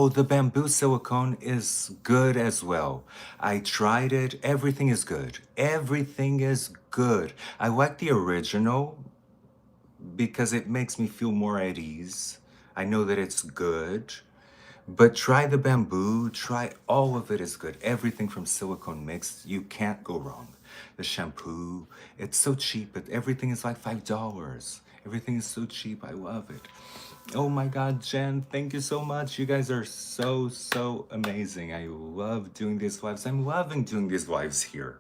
the bamboo silicone is good as well. I tried it. Everything is good. Everything is good. I like the original because it makes me feel more at ease. I know that it's good. But try the bamboo, try all of it is good. Everything from silicone mix, you can't go wrong. The shampoo, it's so cheap, but everything is like $5. Everything is so cheap, I love it. Oh my God, Jen, thank you so much. You guys are so, so amazing. I love doing these lives. I'm loving doing these lives here.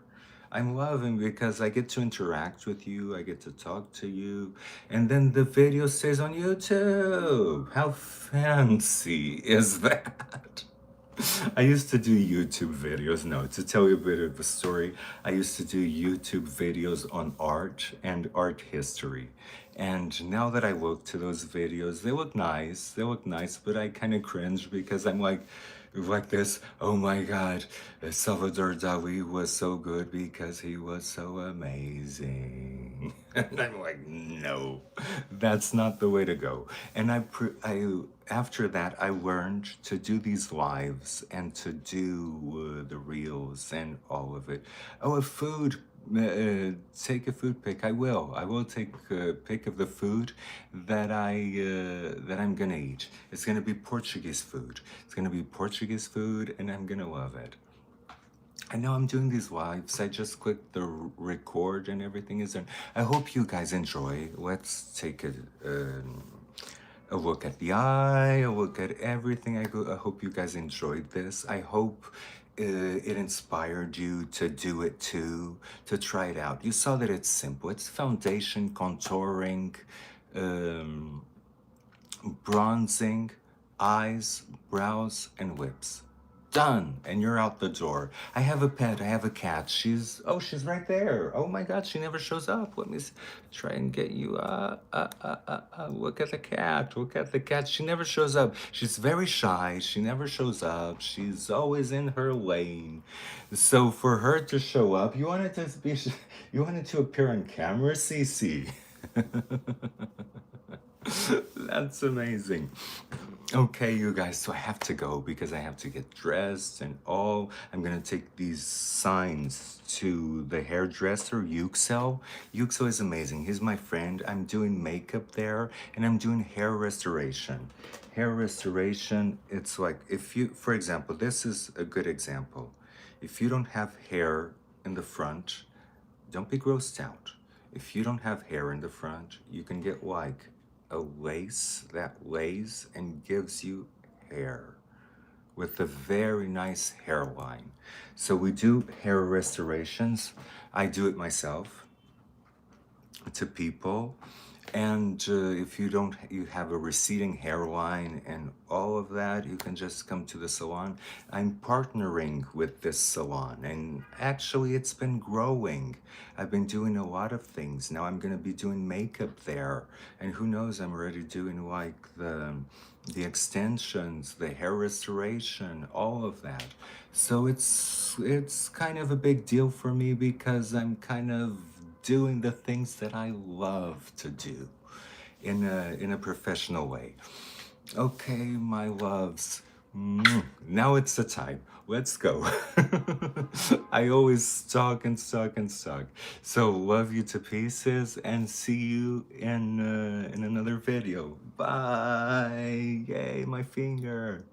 I'm loving because I get to interact with you, I get to talk to you, and then the video stays on YouTube. How fancy is that? I used to do YouTube videos. No, to tell you a bit of a story, I used to do YouTube videos on art and art history. And now that I look to those videos, they look nice. They look nice, but I kind of cringe because I'm like this, oh my God, Salvador Dali was so good because he was so amazing. And I'm like, no, that's not the way to go. And after that, I learned to do these lives and to do the reels and all of it. Oh, a food take a food pic. I will. I will take a pic of the food that I'm gonna eat. It's gonna be Portuguese food. It's gonna be Portuguese food, and I'm gonna love it. I know I'm doing these lives. I just clicked the record and everything is done. I hope you guys enjoy. Let's take a look at the eye, a look at everything. I hope you guys enjoyed this. I hope it inspired you to do it too, to try it out. You saw that it's simple. It's foundation, contouring, um, bronzing, eyes, brows, and lips. Done. And you're out the door. I have a pet. I have a cat. She's right there. Oh my God, she never shows up. Let me try and get you. Look at the cat. Look at the cat. She never shows up. She's very shy. She never shows up. She's always in her lane. So for her to show up, you wanted to be, you wanted to appear on camera, Cece. That's amazing. Okay, you guys, so I have to go because I have to get dressed and all. I'm gonna take these signs to the hairdresser, Yuxel. Yuxel is amazing. He's my friend. I'm doing makeup there and I'm doing hair restoration. Hair restoration, it's like if you, for example, this is a good example. If you don't have hair in the front, don't be grossed out. If you don't have hair in the front, you can get like a lace that lays and gives you hair with a very nice hairline. So we do hair restorations. I do it myself to people. And if you don't, you have a receding hairline and all of that, you can just come to the salon. I'm partnering with this salon, and actually, it's been growing. I've been doing a lot of things. Now I'm going to be doing makeup there, and who knows? I'm already doing like the extensions, the hair restoration, all of that. So it's kind of a big deal for me because I'm kind of doing the things that I love to do in a professional way. Okay, my loves. Now it's the time. Let's go. I always talk and talk and talk. So love you to pieces and see you in another video. Bye. Yay, my finger.